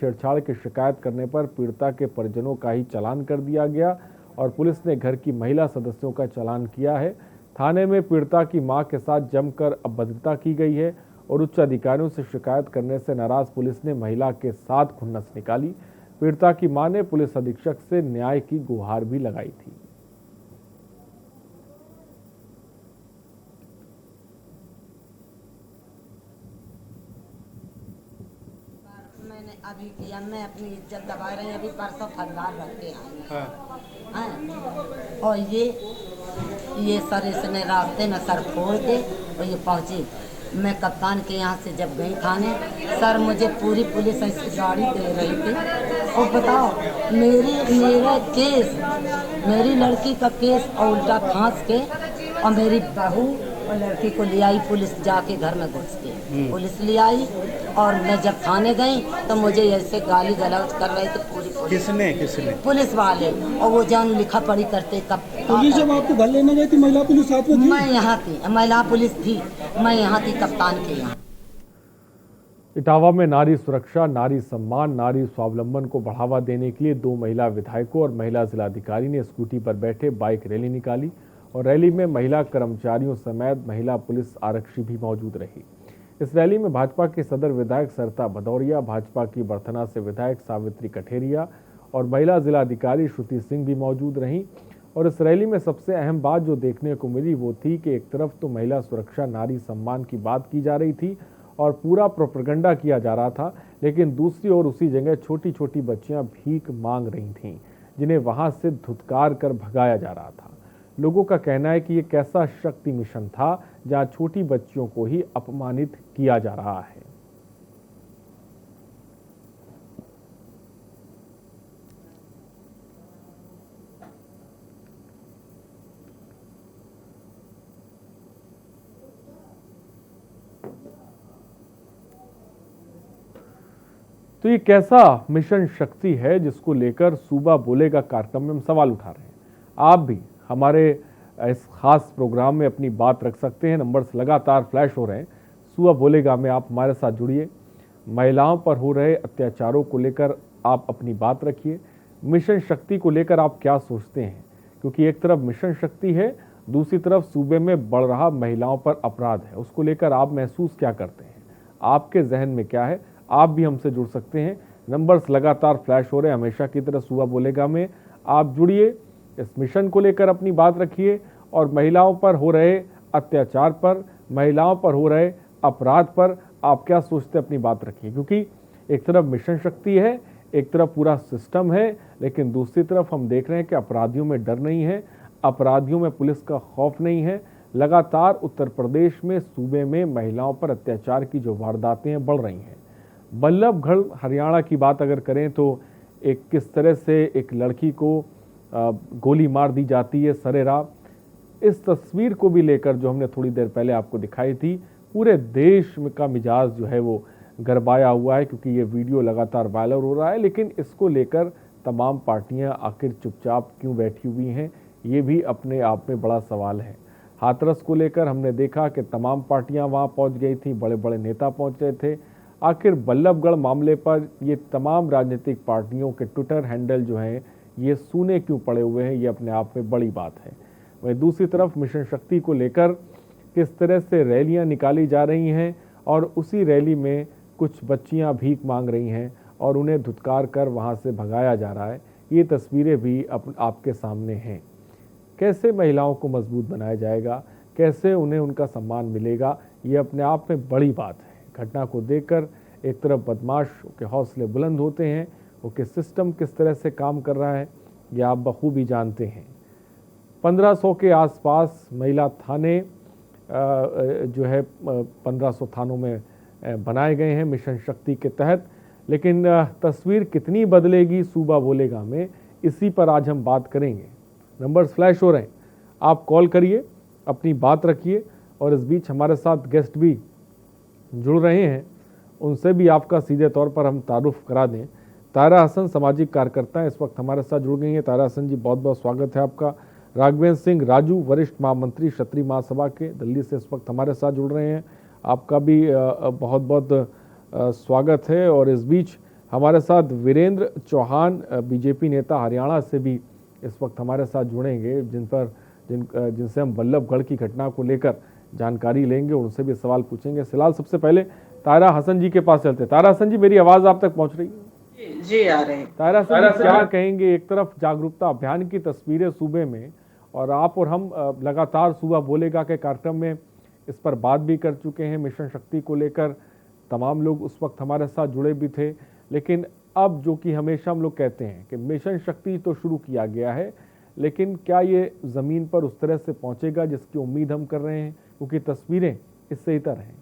छेड़छाड़ की शिकायत करने पर पीड़िता के परिजनों का ही चालान कर दिया गया और पुलिस ने घर की महिला सदस्यों का चालान किया है। थाने में पीड़िता की मां के साथ जमकर अभद्रता की गई है और उच्च अधिकारियों से शिकायत करने से नाराज पुलिस ने महिला के साथ खुन्नस निकाली। पीड़िता की मां ने पुलिस अधीक्षक से न्याय की गुहार भी लगाई थी। मैंने अभी किया, मैं अपनी इज्जत दबा रही, अभी परसों फलदार रख के आई। हाँ। और ये सर इसने रास्ते में सर फोड़ के और ये पहुंची। मैं कप्तान के यहाँ से जब गई थाने, सर मुझे पूरी पुलिस ऐसी गाड़ी दे रही थी। और बताओ मेरा केस, मेरी लड़की का केस और उल्टा फांस के और मेरी बहू और लड़की को ले आई पुलिस, जाके घर में घुस के पुलिस ले आई। और मैं जब थाने गई तो मुझे ऐसे गाली गलौज कर रहे थे पूरी किसने? पुलिस वाले। और वो जान लिखा पढ़ी करते। कब पुलिस जब आपको घर लेने गई थी, महिला पुलिस साथ में थी? मैं यहाँ थी, महिला पुलिस थी, मैं यहाँ थी कप्तान के यहाँ। इटावा में नारी सुरक्षा, नारी सम्मान, नारी स्वावलंबन को बढ़ावा देने के लिए 2 महिला विधायकों और महिला जिलाधिकारी ने स्कूटी पर बैठे बाइक रैली निकाली और रैली में महिला कर्मचारियों समेत महिला पुलिस आरक्षी भी मौजूद रही। इस रैली में भाजपा के सदर विधायक सरिता भदौरिया, भाजपा की बरथना से विधायक सावित्री कठेरिया और महिला जिलाधिकारी श्रुति सिंह भी मौजूद रहीं। और इस रैली में सबसे अहम बात जो देखने को मिली वो थी कि एक तरफ तो महिला सुरक्षा, नारी सम्मान की बात की जा रही थी और पूरा प्रोपेगेंडा किया जा रहा था, लेकिन दूसरी ओर उसी जगह छोटी छोटी बच्चियां भीख मांग रही थीं, जिन्हें वहां से धुतकार कर भगाया जा रहा था। लोगों का कहना है कि ये कैसा शक्ति मिशन था जहां छोटी बच्चियों को ही अपमानित किया जा रहा है। तो ये कैसा मिशन शक्ति है जिसको लेकर सूबा बोलेगा कार्यक्रम में हम सवाल उठा रहे हैं। आप भी हमारे इस खास प्रोग्राम में अपनी बात रख सकते हैं। नंबर्स लगातार फ्लैश हो रहे हैं। सूबा बोलेगा में आप हमारे साथ जुड़िए। महिलाओं पर हो रहे अत्याचारों को लेकर आप अपनी बात रखिए। मिशन शक्ति को लेकर आप क्या सोचते हैं, क्योंकि एक तरफ मिशन शक्ति है, दूसरी तरफ सूबे में बढ़ रहा महिलाओं पर अपराध है। उसको लेकर आप महसूस क्या करते हैं, आपके जहन में क्या है? आप भी हमसे जुड़ सकते हैं। नंबर्स लगातार फ्लैश हो रहे हैं। हमेशा की तरह सूबा बोलेगा में आप जुड़िए, इस मिशन को लेकर अपनी बात रखिए और महिलाओं पर हो रहे अत्याचार पर, महिलाओं पर हो रहे अपराध पर आप क्या सोचते हैं, अपनी बात रखिए। क्योंकि एक तरफ मिशन शक्ति है, एक तरफ पूरा सिस्टम है, लेकिन दूसरी तरफ हम देख रहे हैं कि अपराधियों में डर नहीं है, अपराधियों में पुलिस का खौफ नहीं है। लगातार उत्तर प्रदेश में, सूबे में महिलाओं पर अत्याचार की जो वारदातें हैं बढ़ रही हैं। बल्लभगढ़ हरियाणा की बात अगर करें तो एक किस तरह से एक लड़की को गोली मार दी जाती है सरेराह। इस तस्वीर को भी लेकर जो हमने थोड़ी देर पहले आपको दिखाई थी, पूरे देश का मिजाज जो है वो गरमाया हुआ है, क्योंकि ये वीडियो लगातार वायरल हो रहा है। लेकिन इसको लेकर तमाम पार्टियां आखिर चुपचाप क्यों बैठी हुई हैं, ये भी अपने आप में बड़ा सवाल है। हाथरस को लेकर हमने देखा कि तमाम पार्टियां वहां पहुंच गई थी, बड़े बड़े नेता पहुंच रहे थे। आखिर बल्लभगढ़ मामले पर ये तमाम राजनीतिक पार्टियों के ट्विटर हैंडल जो हैं ये सूने क्यों पड़े हुए हैं, ये अपने आप में बड़ी बात है। वहीं दूसरी तरफ मिशन शक्ति को लेकर किस तरह से रैलियां निकाली जा रही हैं और उसी रैली में कुछ बच्चियां भीख मांग रही हैं और उन्हें धुतकार कर वहां से भगाया जा रहा है। ये तस्वीरें भी आपके सामने हैं। कैसे महिलाओं को मजबूत बनाया जाएगा, कैसे उन्हें उनका सम्मान मिलेगा, ये अपने आप में बड़ी बात है। घटना को देखकर एक तरफ बदमाश के हौसले बुलंद होते हैं, वो कि सिस्टम किस तरह से काम कर रहा है ये आप बखूबी जानते हैं। 1500 के आसपास महिला थाने जो है 1500 थानों में बनाए गए हैं मिशन शक्ति के तहत। लेकिन तस्वीर कितनी बदलेगी सूबा बोलेगा में, इसी पर आज हम बात करेंगे। नंबर्स फ्लैश हो रहे हैं, आप कॉल करिए, अपनी बात रखिए। और इस बीच हमारे साथ गेस्ट भी जुड़ रहे हैं, उनसे भी आपका सीधे तौर पर हम तारुफ करा दें। तारा हसन सामाजिक कार्यकर्ता हैं, इस वक्त हमारे साथ जुड़ गई हैं। तारा हसन जी, बहुत बहुत स्वागत है आपका। राघवेंद्र सिंह राजू, वरिष्ठ महामंत्री क्षत्रिय महासभा के, दिल्ली से इस वक्त हमारे साथ जुड़ रहे हैं, आपका भी बहुत बहुत स्वागत है। और इस बीच हमारे साथ वीरेंद्र चौहान बीजेपी नेता हरियाणा से भी इस वक्त हमारे साथ जुड़ेंगे, जिनसे हम बल्लभगढ़ की घटना को लेकर जानकारी लेंगे, उनसे भी सवाल पूछेंगे। फिलहाल सबसे पहले तायरा हसन जी के पास चलते। तायरा हसन जी, मेरी आवाज आप तक पहुंच रही है? जी आ रहे हैं। तायरा हसन जी, क्या कहेंगे? एक तरफ जागरूकता अभियान की तस्वीरें सूबे में, और आप और हम लगातार सूबा बोलेगा के कार्यक्रम में इस पर बात भी कर चुके हैं। मिशन शक्ति को लेकर तमाम लोग उस वक्त हमारे साथ जुड़े भी थे, लेकिन अब जो कि हमेशा हम लोग कहते हैं कि मिशन शक्ति तो शुरू किया गया है, लेकिन क्या ये ज़मीन पर उस तरह से पहुंचेगा जिसकी उम्मीद हम कर रहे हैं? क्योंकि तस्वीरें इससे इतर हैं।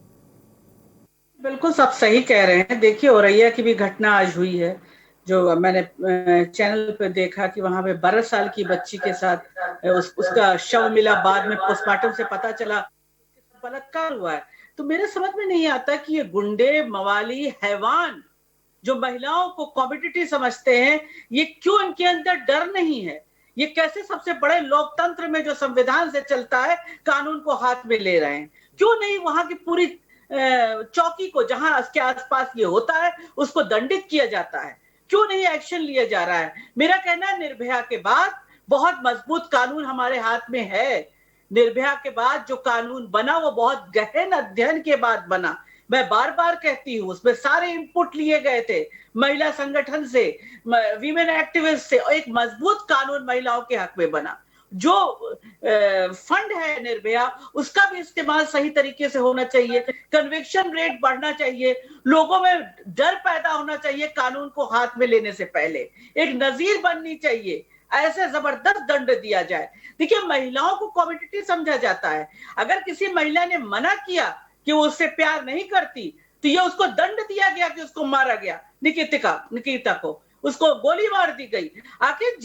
बिल्कुल सब सही कह रहे हैं। देखिए, औरैया की भी घटना आज हुई है, जो मैंने चैनल पे देखा कि वहां पे 12 साल की बच्ची के साथ उसका शव मिला, बाद में पोस्टमार्टम से पता चला बलात्कार हुआ है। तो मेरे समझ में नहीं आता कि ये गुंडे, मवाली, हैवान जो महिलाओं को कॉम्पिटिटिव समझते हैं, ये क्यों इनके अंदर डर नहीं है? ये कैसे सबसे बड़े लोकतंत्र में जो संविधान से चलता है, कानून को हाथ में ले रहे हैं? क्यों नहीं वहां की पूरी चौकी को, जहां इसके आसपास ये होता है, उसको दंडित किया जाता है? क्यों नहीं एक्शन लिया जा रहा है? मेरा कहना है, निर्भया के बाद बहुत मजबूत कानून हमारे हाथ में है। निर्भया के बाद जो कानून बना, वो बहुत गहन अध्ययन के बाद बना। मैं बार बार कहती हूँ, उसमें सारे इनपुट लिए गए थे, महिला संगठन से, वीमेन एक्टिविस्ट से, और एक मजबूत कानून महिलाओं के हक में बना। जो फंड है निर्भया, उसका भी इस्तेमाल सही तरीके से होना चाहिए, कन्विक्शन रेट बढ़ना चाहिए, लोगों में डर पैदा होना चाहिए कानून को हाथ में लेने से पहले, एक नजीर बननी चाहिए, ऐसे जबरदस्त दंड दिया जाए। देखिए, महिलाओं को कॉम्पिटिटिव समझा जाता है। अगर किसी महिला ने मना किया कि वो उससे प्यार नहीं करती, तो ये उसको दंड दिया गया कि उसको मारा गया। निकिता को उसको गोली मार दी गई। आखिर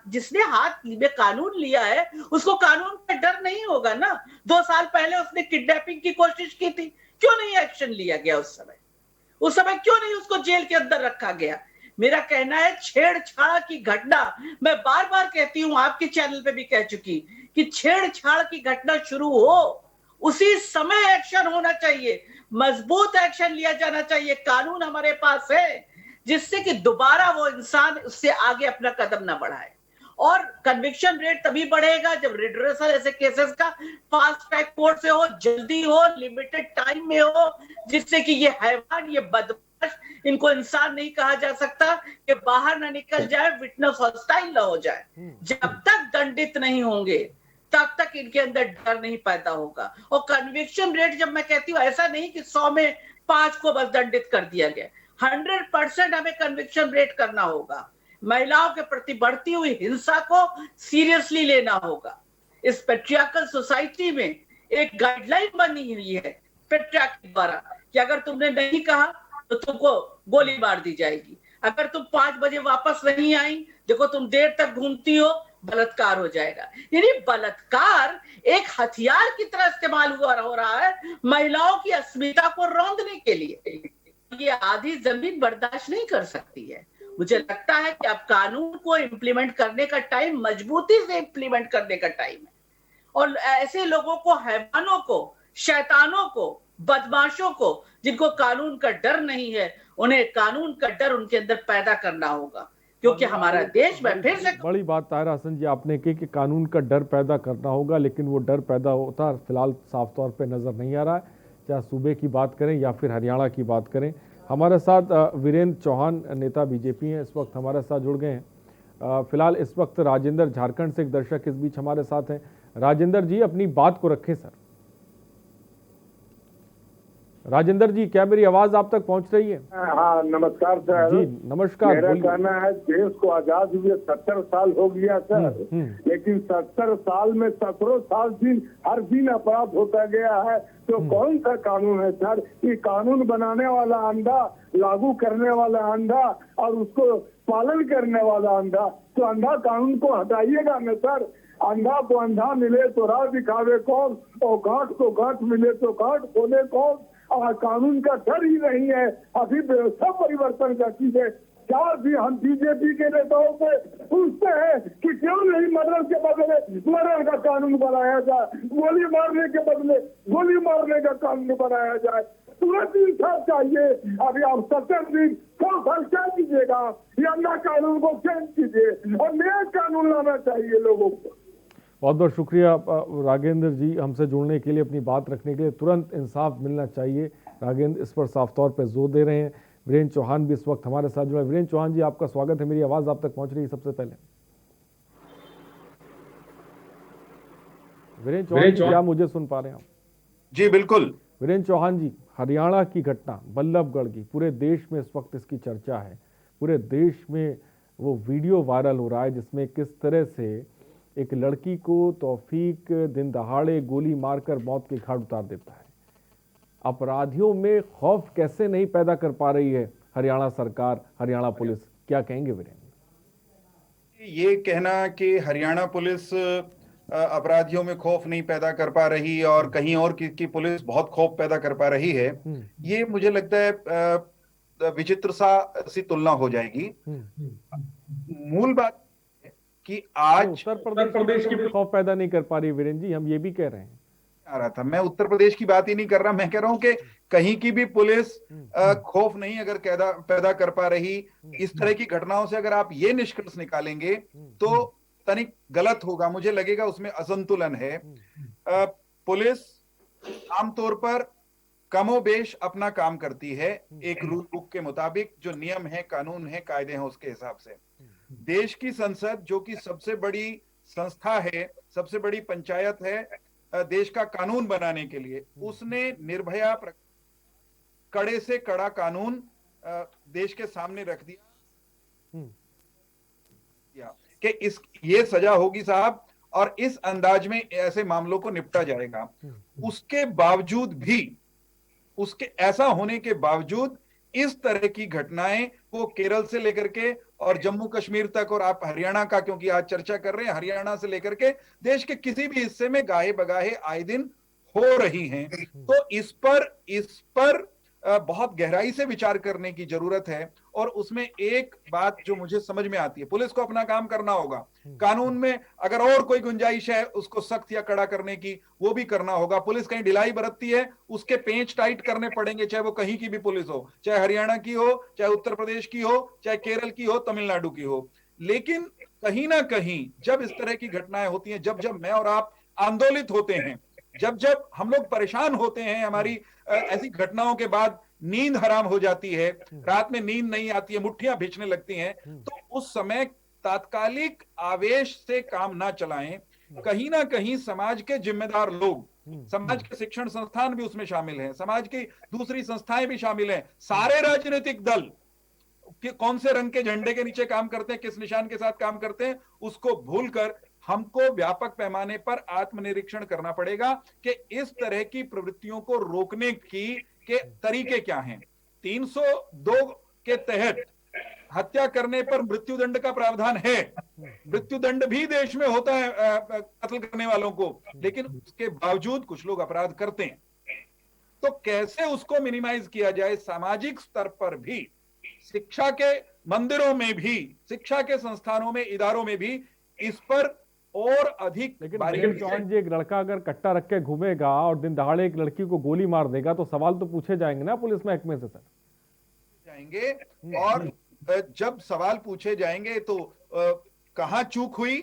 जिसने हाथ में कानून लिया है, उसको कानून का डर नहीं होगा ना। 2 साल पहले उसने किडनैपिंग की कोशिश की थी, क्यों नहीं एक्शन लिया गया? उस समय क्यों नहीं उसको जेल के अंदर रखा गया? मेरा कहना है, छेड़छाड़ की घटना, मैं बार बार कहती हूँ, आपके चैनल पे भी कह चुकी, कि छेड़छाड़ की घटना शुरू हो, उसी समय एक्शन होना चाहिए, मजबूत एक्शन लिया जाना चाहिए। कानून हमारे पास है, जिससे कि दोबारा वो इंसान उससे आगे अपना कदम ना बढ़ाए। और कन्विक्शन रेट तभी बढ़ेगा जब रिड्रेसल ऐसे केसेस का फास्ट ट्रैक कोर्ट से हो, जल्दी हो, लिमिटेड टाइम में हो, जिससे कि ये हैवान, ये बदमाश, इनको इंसान नहीं कहा जा सकता, कि बाहर ना निकल जाए, विटनेस हॉस्टाइल ना हो जाए। जब तक दंडित नहीं होंगे, तब तक इनके अंदर डर नहीं पैदा होगा। और कन्विक्शन रेट, जब मैं कहती हूँ, ऐसा नहीं कि 100 में 5 को बस दंडित कर दिया गया, 100% हमें कन्विक्शन रेट करना होगा। महिलाओं के प्रति बढ़ती हुई हिंसा को सीरियसली लेना होगा। इस पेट्रियार्कल सोसाइटी में एक गाइडलाइन बनी हुई है पेट्रियार्क द्वारा, कि अगर तुमने नहीं कहा तो तुमको गोली मार दी जाएगी, अगर तुम 5 बजे वापस नहीं आई, देखो तुम देर तक घूमती हो, बलात्कार हो जाएगा। यानी बलात्कार एक हथियार की तरह इस्तेमाल हो रहा है महिलाओं की अस्मिता को रौंदने के लिए। ये आधी जमीन बर्दाश्त नहीं कर सकती है। मुझे लगता है कि अब कानून को इम्प्लीमेंट करने का टाइम, मजबूती से इम्प्लीमेंट करने का टाइम है, और ऐसे लोगों को, हैवानों को, शैतानों को, बदमाशों को, जिनको कानून का डर नहीं है, उन्हें कानून का डर उनके अंदर पैदा करना होगा। क्योंकि हमारा देश में फिर से बड़ी बात तायरा हसन जी आपने की कि कानून का डर पैदा करना होगा, लेकिन वो डर पैदा होता फिलहाल साफ तौर पे नजर नहीं आ रहा है, चाहे सूबे की बात करें या फिर हरियाणा की बात करें। हमारे साथ वीरेंद्र चौहान नेता बीजेपी हैं, इस वक्त हमारे साथ जुड़ गए हैं। फिलहाल इस वक्त राजेंद्र झारखंड से एक दर्शक इस बीच हमारे साथ हैं। राजेंद्र जी, अपनी बात को रखें सर। राजेंद्र जी, क्या मेरी आवाज आप तक पहुंच रही है? हाँ, नमस्कार सर जी नमस्कार। मेरा कहना है, देश को आजाद हुए 70 साल हो गया सर, लेकिन 70 साल में 17 साल दिन हर दिन अपराध होता गया है। तो कौन सा कानून है सर? ये कानून बनाने वाला अंधा, लागू करने वाला अंधा, और उसको पालन करने वाला अंधा। तो अंधा कानून को हटाइएगा न सर। अंधा को अंधा मिले तो राह दिखावे कौन, और गांठ को गांठ मिले तो गांठ खोले कौन। और कानून का डर ही नहीं है। अभी व्यवस्था परिवर्तन का चीज है। क्या भी हम बीजेपी के नेताओं से पूछते हैं कि क्यों नहीं मर्डर के बदले मर्डर का कानून बनाया जाए, गोली मारने के बदले गोली मारने का कानून बनाया जाए। तुरंत इंसाफ चाहिए। अभी आप 70 दिन 100 साल क्या कीजिएगा, या ना कानून को चेंज कीजिए और नया कानून लाना चाहिए लोगों को। बहुत बहुत शुक्रिया राघेंद्र जी, हमसे जुड़ने के लिए, अपनी बात रखने के लिए। तुरंत इंसाफ मिलना चाहिए, राघेंद्र इस पर साफ तौर पर जोर दे रहे हैं। वीरेंद्र चौहान भी इस वक्त हमारे साथ जुड़ा। वीरेंद्र चौहान जी, आपका स्वागत है। मेरी आवाज आप तक पहुंच रही है सबसे पहले? वीरेंद्र चौहान जी, क्या मुझे सुन पा रहे हैं आप? जी बिल्कुल। वीरेंद्र चौहान जी, हरियाणा की घटना, बल्लभगढ़ की, पूरे देश में इस वक्त इसकी चर्चा है। पूरे देश में वो वीडियो वायरल हो रहा है जिसमें किस तरह से एक लड़की को तौफीक दिन दहाड़े गोली मारकर मौत के घाट उतार देता है। अपराधियों में खौफ कैसे नहीं पैदा कर पा रही है हरियाणा सरकार, हरियाणा पुलिस? क्या कहेंगे वीरेंद्र? ये कहना कि हरियाणा पुलिस अपराधियों में खौफ नहीं पैदा कर पा रही और कहीं और की पुलिस बहुत खौफ पैदा कर पा रही है, ये मुझे लगता है विचित्र सी तुलना हो जाएगी। मूल बात कि आज उत्तर प्रदेश की भी खौफ पैदा नहीं कर पा रही वीरेंद्र जी, हम ये भी कह रहे हैं। आ रहा था, मैं उत्तर प्रदेश की बात ही नहीं कर रहा, मैं कह रहा हूं कि कहीं की भी पुलिस खौफ नहीं अगर पैदा कर पा रही। इस तरह की घटनाओं से अगर आप ये निष्कर्ष निकालेंगे तो तनिक गलत होगा, मुझे लगेगा उसमें असंतुलन है। पुलिस आमतौर पर कमोबेश अपना काम करती है एक रूल बुक के मुताबिक, जो नियम है, कानून है, कायदे हैं, उसके हिसाब से। देश की संसद, जो कि सबसे बड़ी संस्था है, सबसे बड़ी पंचायत है देश का कानून बनाने के लिए, उसने निर्भया कड़े से कड़ा कानून देश के सामने रख दिया कि ये सजा होगी साहब, और इस अंदाज में ऐसे मामलों को निपटा जाएगा। उसके बावजूद भी, उसके ऐसा होने के बावजूद इस तरह की घटनाएं वो केरल से लेकर के और जम्मू कश्मीर तक, और आप हरियाणा का क्योंकि आज चर्चा कर रहे हैं, हरियाणा से लेकर के देश के किसी भी हिस्से में गाहे बगाहे आए दिन हो रही हैं। तो इस पर बहुत गहराई से विचार करने की जरूरत है। और उसमें एक बात जो मुझे समझ में आती है, पुलिस को अपना काम करना होगा, कानून में अगर और कोई गुंजाइश है उसको सख्त या कड़ा करने की, वो भी करना होगा। पुलिस कहीं ढिलाई बरतती है, उसके पेंच टाइट करने पड़ेंगे, चाहे वो कहीं की भी पुलिस हो, चाहे हरियाणा की हो, चाहे उत्तर प्रदेश की हो, चाहे केरल की हो, तमिलनाडु की हो। लेकिन कहीं ना कहीं जब इस तरह की घटनाएं होती हैं, जब मैं और आप आंदोलित होते हैं, जब हम लोग परेशान होते हैं, हमारी ऐसी घटनाओं के बाद नींद हराम हो जाती है, रात में नींद नहीं आती है, मुट्ठियां भींचने लगती हैं, तो उस समय तात्कालिक आवेश से काम ना चलाएं। कहीं ना कहीं समाज के जिम्मेदार लोग, समाज के शिक्षण संस्थान भी उसमें शामिल हैं, समाज की दूसरी संस्थाएं भी शामिल हैं, सारे राजनीतिक दल कि कौन से रंग के झंडे के नीचे काम करते हैं, किस निशान के साथ काम करते हैं, उसको भूलकर हमको व्यापक पैमाने पर आत्मनिरीक्षण करना पड़ेगा कि इस तरह की प्रवृत्तियों को रोकने के तरीके क्या हैं। 302 के तहत हत्या करने पर मृत्युदंड का प्रावधान है, मृत्युदंड भी देश में होता है कत्ल करने वालों को, लेकिन उसके बावजूद कुछ लोग अपराध करते हैं। तो कैसे उसको मिनिमाइज किया जाए, सामाजिक स्तर पर भी, शिक्षा के मंदिरों में भी, शिक्षा के संस्थानों में, इदारों में भी इस पर और अधिक। लेकिन चौहान जी, एक लड़का अगर कट्टा रख के घूमेगा और दिन दहाड़े एक लड़की को गोली मार देगा तो सवाल तो पूछे जाएंगे ना पुलिस महकमे से? सर जाएंगे, और जब सवाल पूछे जाएंगे तो कहां चूक हुई,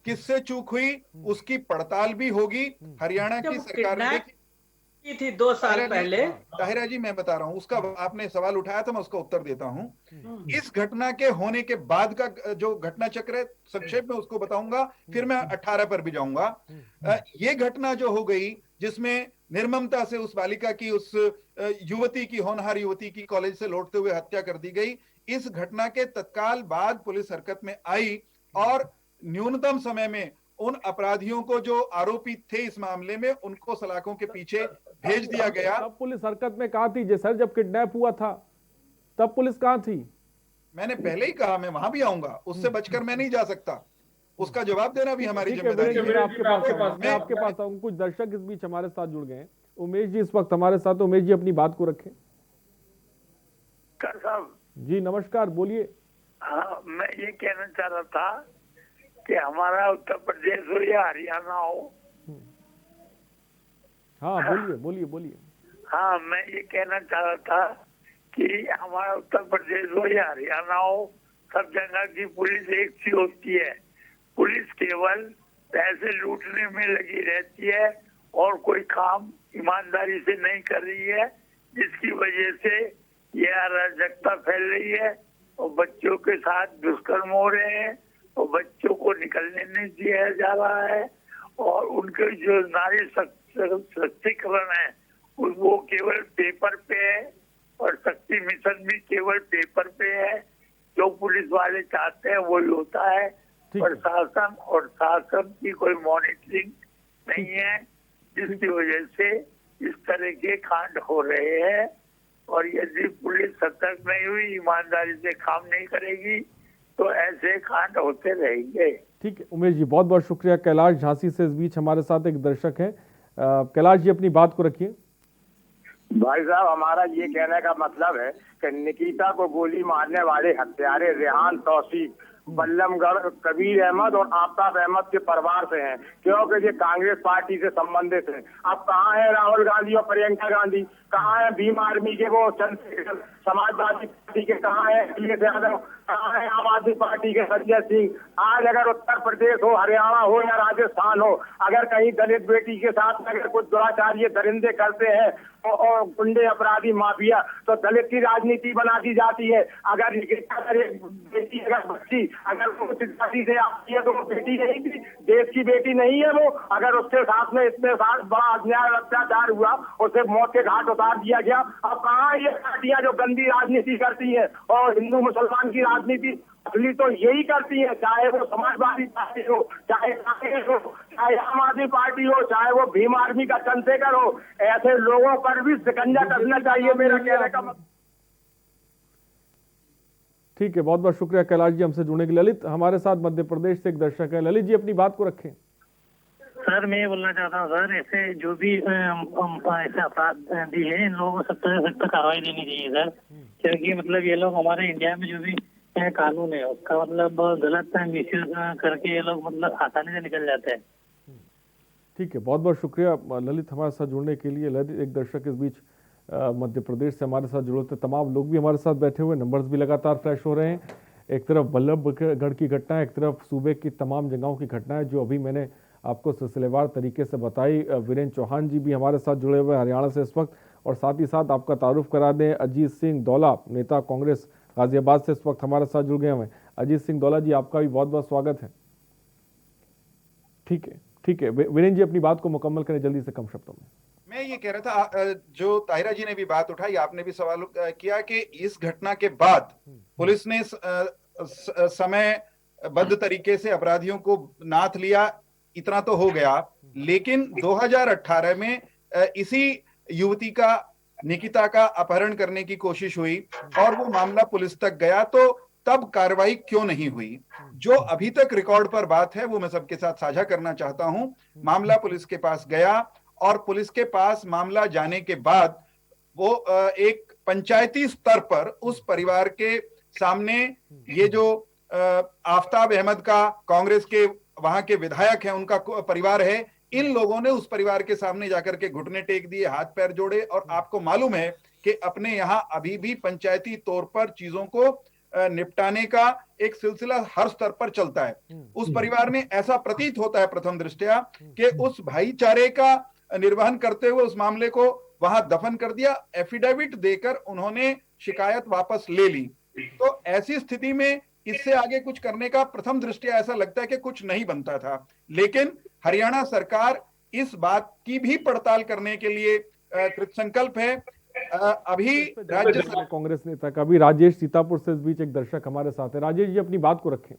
किससे चूक हुई, उसकी पड़ताल भी होगी। हरियाणा की सरकार ने की थी 2 साल पहले। ताहिरा जी, मैं बता रहा हूं, उसका आपने सवाल उठाया था, मैं उसका उत्तर देता हूं। इस घटना के होने के बाद का जो घटना चक्र है, संक्षेप में उसको बताऊंगा, फिर मैं 18 पर भी जाऊंगा। ये घटना जो हो गई जिसमें निर्ममता से उस बालिका की, उस युवती की, होनहार युवती की कॉलेज से लौटते हुए हत्या कर दी गई, इस घटना के तत्काल बाद पुलिस हरकत में आई और न्यूनतम समय में उन अपराधियों को जो आरोपी थे इस मामले में, उनको सलाखों के पीछे भेज दिया गया। तब पुलिस हरकत में कहां थी सर? जब किडनैप हुआ था तब पुलिस कहां थी? मैंने पहले ही कहा, मैं वहां भी आऊंगा, उससे बचकर मैं नहीं जा सकता, उसका जवाब देना भी हमारी जिम्मेदारी है। मैं आपके पास आऊंगा। कुछ दर्शक इस बीच हमारे साथ जुड़ गए हैं। उमेश जी इस वक्त हमारे साथ। उमेश जी, अपनी बात को रखें। साहब जी नमस्कार, बोलिए। हाँ, मैं ये कहना चाह रहा था कि हमारा उत्तर प्रदेश हो या हरियाणा हो। हाँ, बोलिए बोलिए बोलिए। हाँ, मैं ये कहना चाह रहा था कि हमारा उत्तर प्रदेश हो या हरियाणा हो, सब जगह की पुलिस एक सी होती है। पुलिस केवल पैसे लूटने में लगी रहती है और कोई काम ईमानदारी से नहीं कर रही है, जिसकी वजह से यह अराजकता फैल रही है और बच्चों के साथ दुष्कर्म हो रहे हैं और बच्चों को निकलने नहीं दिया जा रहा है और उनके जो नारी सशक्तिकरण है वो केवल पेपर पे है और शक्ति मिशन भी केवल पेपर पे है। जो पुलिस वाले चाहते हैं वही होता है। प्रशासन और शासन की कोई मॉनिटरिंग नहीं है, जिसकी वजह से इस तरह के कांड हो रहे हैं। और यदि पुलिस सतर्क नहीं हुई, ईमानदारी से काम नहीं करेगी तो ऐसे कांड होते रहेंगे। ठीक है उमेश जी, बहुत बहुत शुक्रिया। कैलाश झांसी से इस बीच हमारे साथ एक दर्शक है। कैलाश जी अपनी बात को रखिए। भाई साहब, हमारा ये कहने का मतलब है कि निकिता को गोली मारने वाले हत्यारे रेहान तौसीफ बल्लमगढ़ कबीर अहमद और आफ्ताब अहमद के परिवार से हैं, क्योंकि ये कांग्रेस पार्टी से संबंधित हैं। अब कहाँ है राहुल गांधी और प्रियंका गांधी? कहाँ है भीम आर्मी के वो चंद्रशेखर, समाजवादी पार्टी के कहाँ है अखिलेश यादव, कहाँ है आम आदमी पार्टी के संजय सिंह? आज अगर उत्तर प्रदेश हो, हरियाणा हो या राजस्थान हो, अगर कहीं दलित बेटी के साथ अगर कुछ दुराचार ये दरिंदे करते हैं और गुंडे अपराधी माफिया, तो दलित की राजनीति बना दी जाती है। अगर बेटी अगर बच्ची अगर वो जाति से आती है तो वो बेटी नहीं थी, देश की बेटी नहीं है वो। अगर उसके साथ में इतने साल बड़ा अन्याय और अत्याचार हुआ, उसे मौत के घाट उतार दिया गया। अब कहाँ ये पार्टियां जो गंदी राजनीति करती है और हिंदू मुसलमान की राजनीति असली तो यही करती है, चाहे वो समाजवादी पार्टी हो, चाहे कांग्रेस हो, चाहे आम आदमी पार्टी हो, चाहे वो भीम आर्मी का चंद्रशेखर हो। ऐसे लोगों पर भी शिकंजा कसना चाहिए, मेरा कहने का मतलब। ठीक है, बहुत बहुत शुक्रिया कैलाश जी हमसे जुड़ने के लिए। ललित हमारे साथ मध्य प्रदेश से एक दर्शक है। ललित जी अपनी बात को रखें। सर मैं ये बोलना चाहता हूँ सर, ऐसे जो भी ऐसे अपराधी है इन लोगों को सख्त से सख्त कार्रवाई देनी चाहिए सर, क्योंकि मतलब ये लोग हमारे इंडिया में जो भी कानून है उसका मतलब गलत मिसयूज करके ये लोग मतलब आसानी से निकल जाते हैं। ठीक है, बहुत बहुत शुक्रिया ललित हमारे साथ जुड़ने के लिए। ललित एक दर्शक इस बीच मध्य प्रदेश से हमारे साथ जुड़े थे। तमाम लोग भी हमारे साथ बैठे हुए, नंबर्स भी लगातार फ्लैश हो रहे हैं। एक तरफ बल्लभगढ़ की घटना है, एक तरफ सूबे की तमाम जगहों की घटना है जो अभी मैंने आपको सिलसिलेवार तरीके से बताई। वीरेंद्र चौहान जी भी हमारे साथ जुड़े हुए हरियाणा से इस वक्त, और साथ ही साथ आपका तारुफ करा दें अजीत सिंह दौला, नेता कांग्रेस गाजियाबाद से इस वक्त हमारे साथ जुड़ गए हुए। अजीत सिंह दौला जी आपका भी बहुत बहुत स्वागत है। ठीक है वीरेंद्र जी अपनी बात को मुकम्मल करें जल्दी से, कम शब्दों में। मैं ये कह रहा था, जो ताहिरा जी ने भी बात उठाई, आपने भी सवाल किया कि इस घटना के बाद पुलिस ने समयबद्ध तरीके से अपराधियों को नाथ लिया, इतना तो हो गया, लेकिन 2018 में इसी युवती का, निकिता का अपहरण करने की कोशिश हुई और वो मामला पुलिस तक गया, तो तब कार्रवाई क्यों नहीं हुई? जो अभी तक रिकॉर्ड पर बात है वो मैं सबके साथ साझा करना चाहता हूं। मामला पुलिस के पास गया और पुलिस के पास मामला जाने के बाद वो एक पंचायती स्तर पर उस परिवार के सामने, ये जो आफ्ताब अहमद का कांग्रेस के वहां के विधायक हैं उनका परिवार है, इन लोगों ने उस परिवार के सामने जाकर के घुटने टेक दिए, हाथ पैर जोड़े। और आपको मालूम है कि अपने यहां अभी भी पंचायती तौर पर चीजों को निपटाने का एक सिलसिला हर स्तर पर चलता है। उस परिवार ने, ऐसा प्रतीत होता है प्रथम दृष्टया, कि उस भाईचारे का निर्वहन करते हुए उस मामले को वहां दफन कर दिया। एफिडेविट देकर उन्होंने शिकायत वापस ले ली। तो ऐसी स्थिति में इससे आगे कुछ करने का प्रथम दृष्टया ऐसा लगता है कि कुछ नहीं बनता था, लेकिन हरियाणा सरकार इस बात की भी पड़ताल करने के लिए कृतसंकल्प है। अभी राज्य कांग्रेस नेता का भी राजेश सीतापुर से इस बीच एक दर्शक हमारे साथ है। राजेश जी अपनी बात को रखें।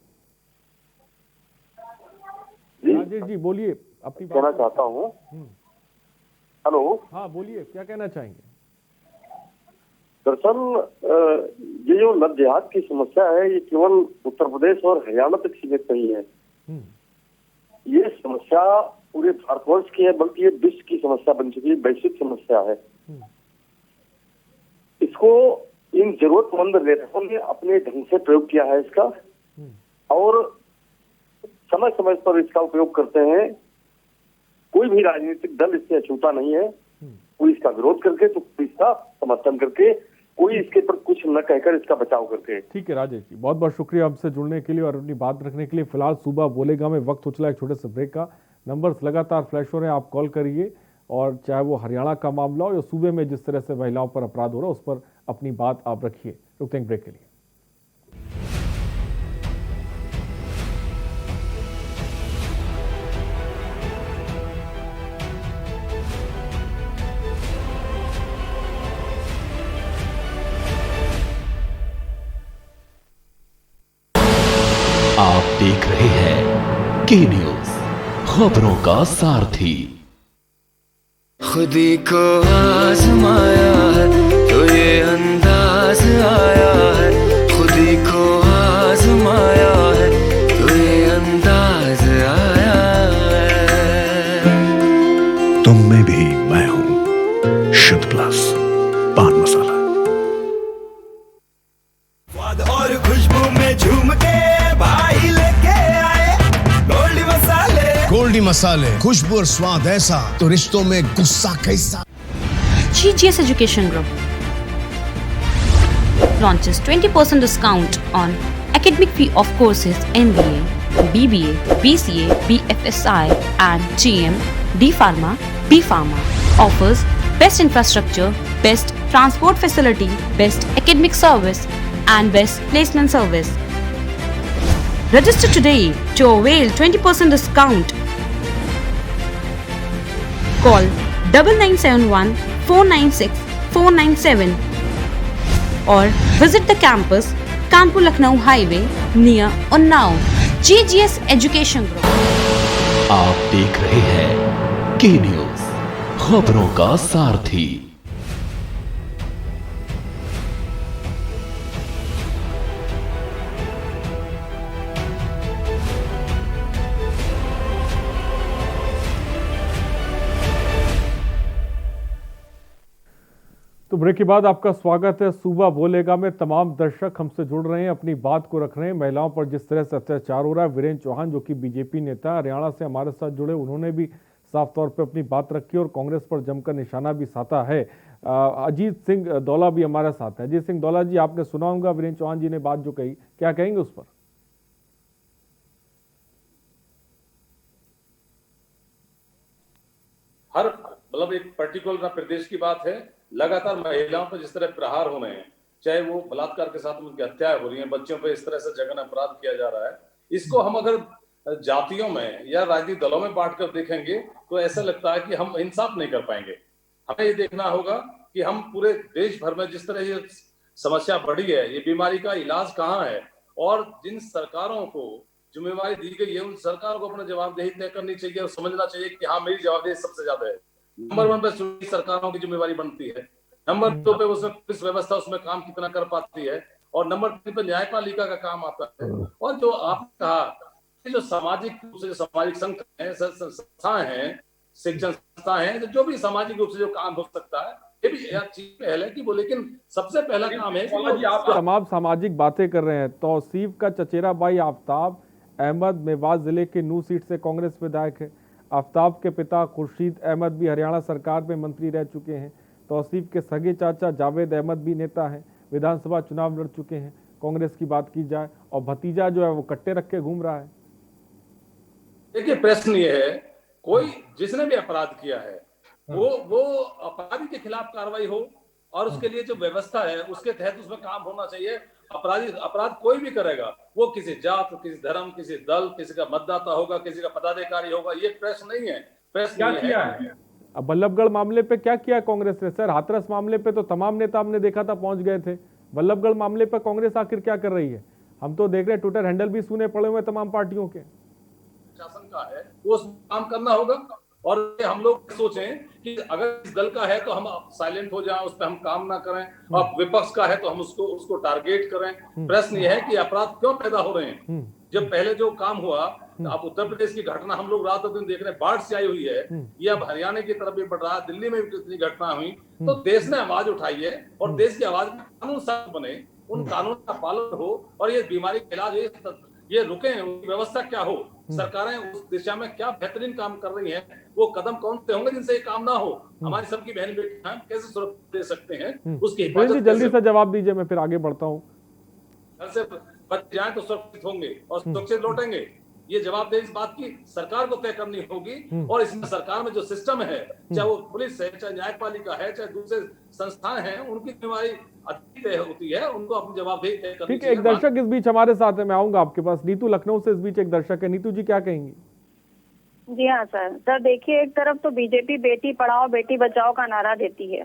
राजेश जी बोलिए अपनी बात। कहना चाहता हूँ। हेलो, हाँ बोलिए, क्या कहना चाहेंगे? दरअसल ये जो लव जिहाद की समस्या है ये केवल उत्तर प्रदेश और हरियाणा तक सीमित नहीं है। ये समस्या पूरे भारतवर्ष की है, बल्कि ये विश्व की समस्या बन चुकी है, वैश्विक समस्या है। इसको इन जरूरतमंद नेताओं ने अपने ढंग से प्रयोग किया है इसका, और समय समय पर इसका उपयोग करते हैं। कोई भी राजनीतिक दल इससे अछूता नहीं है। पुलिस का विरोध करके, तो पुलिस का समर्थन करके, कोई इसके पर कुछ न कहकर इसका बचाव करके। ठीक है राजेश जी, बहुत बहुत शुक्रिया हमसे जुड़ने के लिए और अपनी बात रखने के लिए। फिलहाल सूबा बोलेगा में वक्त हो चला एक छोटे से ब्रेक का। नंबर्स लगातार फ्लैश हो रहे हैं, आप कॉल करिए, और चाहे वो हरियाणा का मामला हो या सूबे में जिस तरह से महिलाओं पर अपराध हो रहा है उस पर अपनी बात आप रखिए। रुकते हैं ब्रेक के लिए। आप देख रहे हैं के न्यूज, खबरों का सारथी। खुदी को आजमाया है तो ये अंदाज आया है, खुदी को आजमाया है तो ये अंदाज आया है। तुम में भी मैं हूं, शुद्ध प्लस पान मसाला। स्वाद और खुशबू में झूम के भाई लेके आए गोल्डी मसाले। गोल्डी मसाले, खुशबू और स्वाद ऐसा तो रिश्तों में गुस्सा कैसा। GGS Education Group launches 20% discount on academic fee of courses MBA, BBA, BCA, BFSI and GM, D Pharma, B Pharma. Offers best infrastructure, best transport facility, best academic service and best placement service. Register today to avail 20% discount. Call 9971 496 497 or visit the campus Kanpur Lucknow Highway near Unnao. GGS Education Group. आप देख रहे हैं के news, खबरों का सारथी। तो break के बाद आपका स्वागत है। सूबा बोलेगा में तमाम दर्शक हमसे जुड़ रहे हैं, अपनी बात को रख रहे हैं। महिलाओं पर जिस तरह से अत्याचार हो रहा है, वीरेंद्र चौहान जो कि बीजेपी नेता हरियाणा से हमारे साथ जुड़े, उन्होंने भी साफ तौर पे अपनी बात रखी और कांग्रेस पर जमकर निशाना भी साधा है। अजीत सिंह दौला भी हमारे साथ है। अजीत सिंह दौला जी, आपने सुना होगा वीरेंद्र चौहान जी ने बात जो कही, क्या कहेंगे उस पर? हर मतलब एक पर्टिकुलर प्रदेश की बात है, लगातार महिलाओं पर जिस तरह प्रहार हो रहे हैं, चाहे वो बलात्कार के साथ उनकी हत्याएं हो रही हैं, बच्चों पे इस तरह से जघन्य अपराध किया जा रहा है, इसको हम अगर जातियों में या राजनीतिक दलों में बांटकर देखेंगे तो ऐसा लगता है कि हम इंसाफ नहीं कर पाएंगे। हमें ये देखना होगा कि हम पूरे देश भर में जिस तरह ये समस्या बढ़ी है, ये बीमारी का इलाज कहाँ है, और जिन सरकारों को जिम्मेवारी दी गई है उन सरकारों को अपना जवाबदेही तय करनी चाहिए और समझना चाहिए कि हाँ, मेरी जवाबदेही सबसे ज्यादा है। नंबर 1 पे सरकारों की जिम्मेवारी बनती है, नंबर 2 पे उसमें पुलिस व्यवस्था उसमें काम कितना कर पाती है, और नंबर 3 पे न्यायपालिका का काम आता है। और जो आपने कहा, जो सामाजिक रूप से जो सामाजिक संस्थाएं हैं, शिक्षण संस्थाएं हैं, जो भी सामाजिक रूप से जो काम हो सकता है, ये भी चीज पहले की वो, लेकिन सबसे पहला काम है कि आप तमाम सामाजिक बातें कर रहे हैं। तौसीफ का चचेरा भाई आफ्ताब अहमद मेवात जिले के नूह सीट से कांग्रेस विधायक है। आफ्ताब के पिता खुर्शीद अहमद भी हरियाणा सरकार में मंत्री रह चुके हैं। तौसीफ के सगे चाचा जावेद अहमद भी नेता हैं, विधानसभा चुनाव लड़ चुके हैं। कांग्रेस की बात की जाए, और भतीजा जो है वो कट्टे रख के घूम रहा है। देखिए, प्रश्न ये है, कोई जिसने भी अपराध किया है वो अपराधी के खिलाफ कार्रवाई हो, और उसके लिए जो व्यवस्था है उसके तहत उसमें काम होना चाहिए। अपराध कोई भी करेगा, वो किसी जात, किसी धर्म, किसी दल, किसी का मतदाता होगा, किसी का पदाधिकारी होगा, ये प्रश्न नहीं है। प्रश्न क्या किया है? अब बल्लभगढ़ मामले पे क्या किया कांग्रेस ने? सर, हाथरस मामले पे तो तमाम नेता हमने देखा था पहुंच गए थे। बल्लभगढ़ मामले पे कांग्रेस आखिर क्या कर रही है? हम तो देख रहे हैं ट्विटर हैंडल भी सुने पड़े हुए तमाम पार्टियों के। शासन का है, वो काम करना होगा, और हम लोग सोचें कि अगर इस दल का है तो हम साइलेंट हो जाएं, उस पर हम काम ना करें, और विपक्ष का है तो हम उसको टारगेट करें। प्रश्न यह है कि अपराध क्यों पैदा हो रहे हैं? जब पहले जो काम हुआ, अब उत्तर प्रदेश की घटना हम लोग रात दिन देख रहे हैं, बाढ़ से आई हुई है, ये अब हरियाणा की तरफ भी बढ़ रहा है, दिल्ली में भी कितनी घटना हुई, तो देश ने आवाज उठाई है, और देश की आवाज में कानून सख्त बने, उन कानून का पालन हो, और ये बीमारी का इलाज ये रुके, उनकी व्यवस्था क्या हो, सरकारें उस दिशा में क्या बेहतरीन काम कर रही हैं, वो कदम कौन से होंगे जिनसे ये काम ना हो। हमारी सबकी बहन बेटियां कैसे सुरक्षा दे सकते हैं, उसकी हिफाजत जल्दी से जवाब दीजिए, मैं फिर आगे बढ़ता हूँ। घर से बच जाए तो सुरक्षित होंगे और सुरक्षित लौटेंगे, ये जवाबदेही इस बात की सरकार को तय करनी होगी। और इसमें सरकार में जो सिस्टम है, चाहे वो पुलिस है, चाहे न्यायपालिका है, चाहे दूसरे संस्थान हैं, उनकी जिम्मेदारी अधिक तय होती है, उनको अपनी जवाबदेही तय करनी चाहिए। ठीक है, एक दर्शक इस बीच हमारे साथ है, मैं आऊंगा आपके पास। नीतू लखनऊ से इस बीच एक दर्शक है। नीतू जी क्या कहेंगी? जी हाँ सर देखिए, एक तरफ तो बीजेपी बेटी पढ़ाओ बेटी बचाओ का नारा देती है,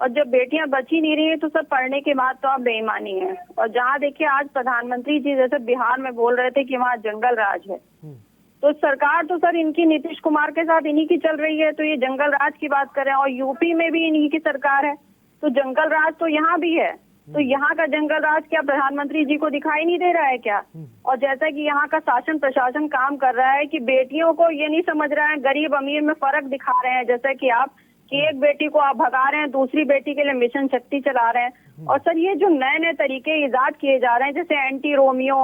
और जब बेटियां बच ही नहीं रही है तो सब पढ़ने के बाद तो आप बेईमानी है। और जहाँ देखिए आज प्रधानमंत्री जी जैसे बिहार में बोल रहे थे कि वहाँ जंगल राज है, तो सरकार तो सर इनकी नीतीश कुमार के साथ इन्हीं की चल रही है, तो ये जंगल राज की बात करें। और यूपी में भी इन्हीं की सरकार है, तो जंगल राज तो यहाँ भी है। तो यहाँ का जंगल राज क्या प्रधानमंत्री जी को दिखाई नहीं दे रहा है क्या? और जैसा कि यहाँ का शासन प्रशासन काम कर रहा है कि बेटियों को ये नहीं समझ रहा है, गरीब अमीर में फर्क दिखा रहे हैं। जैसे कि आप कि एक बेटी को आप भगा रहे हैं, दूसरी बेटी के लिए मिशन शक्ति चला रहे हैं। और सर ये जो नए नए तरीके इजाद किए जा रहे हैं, जैसे एंटी रोमियो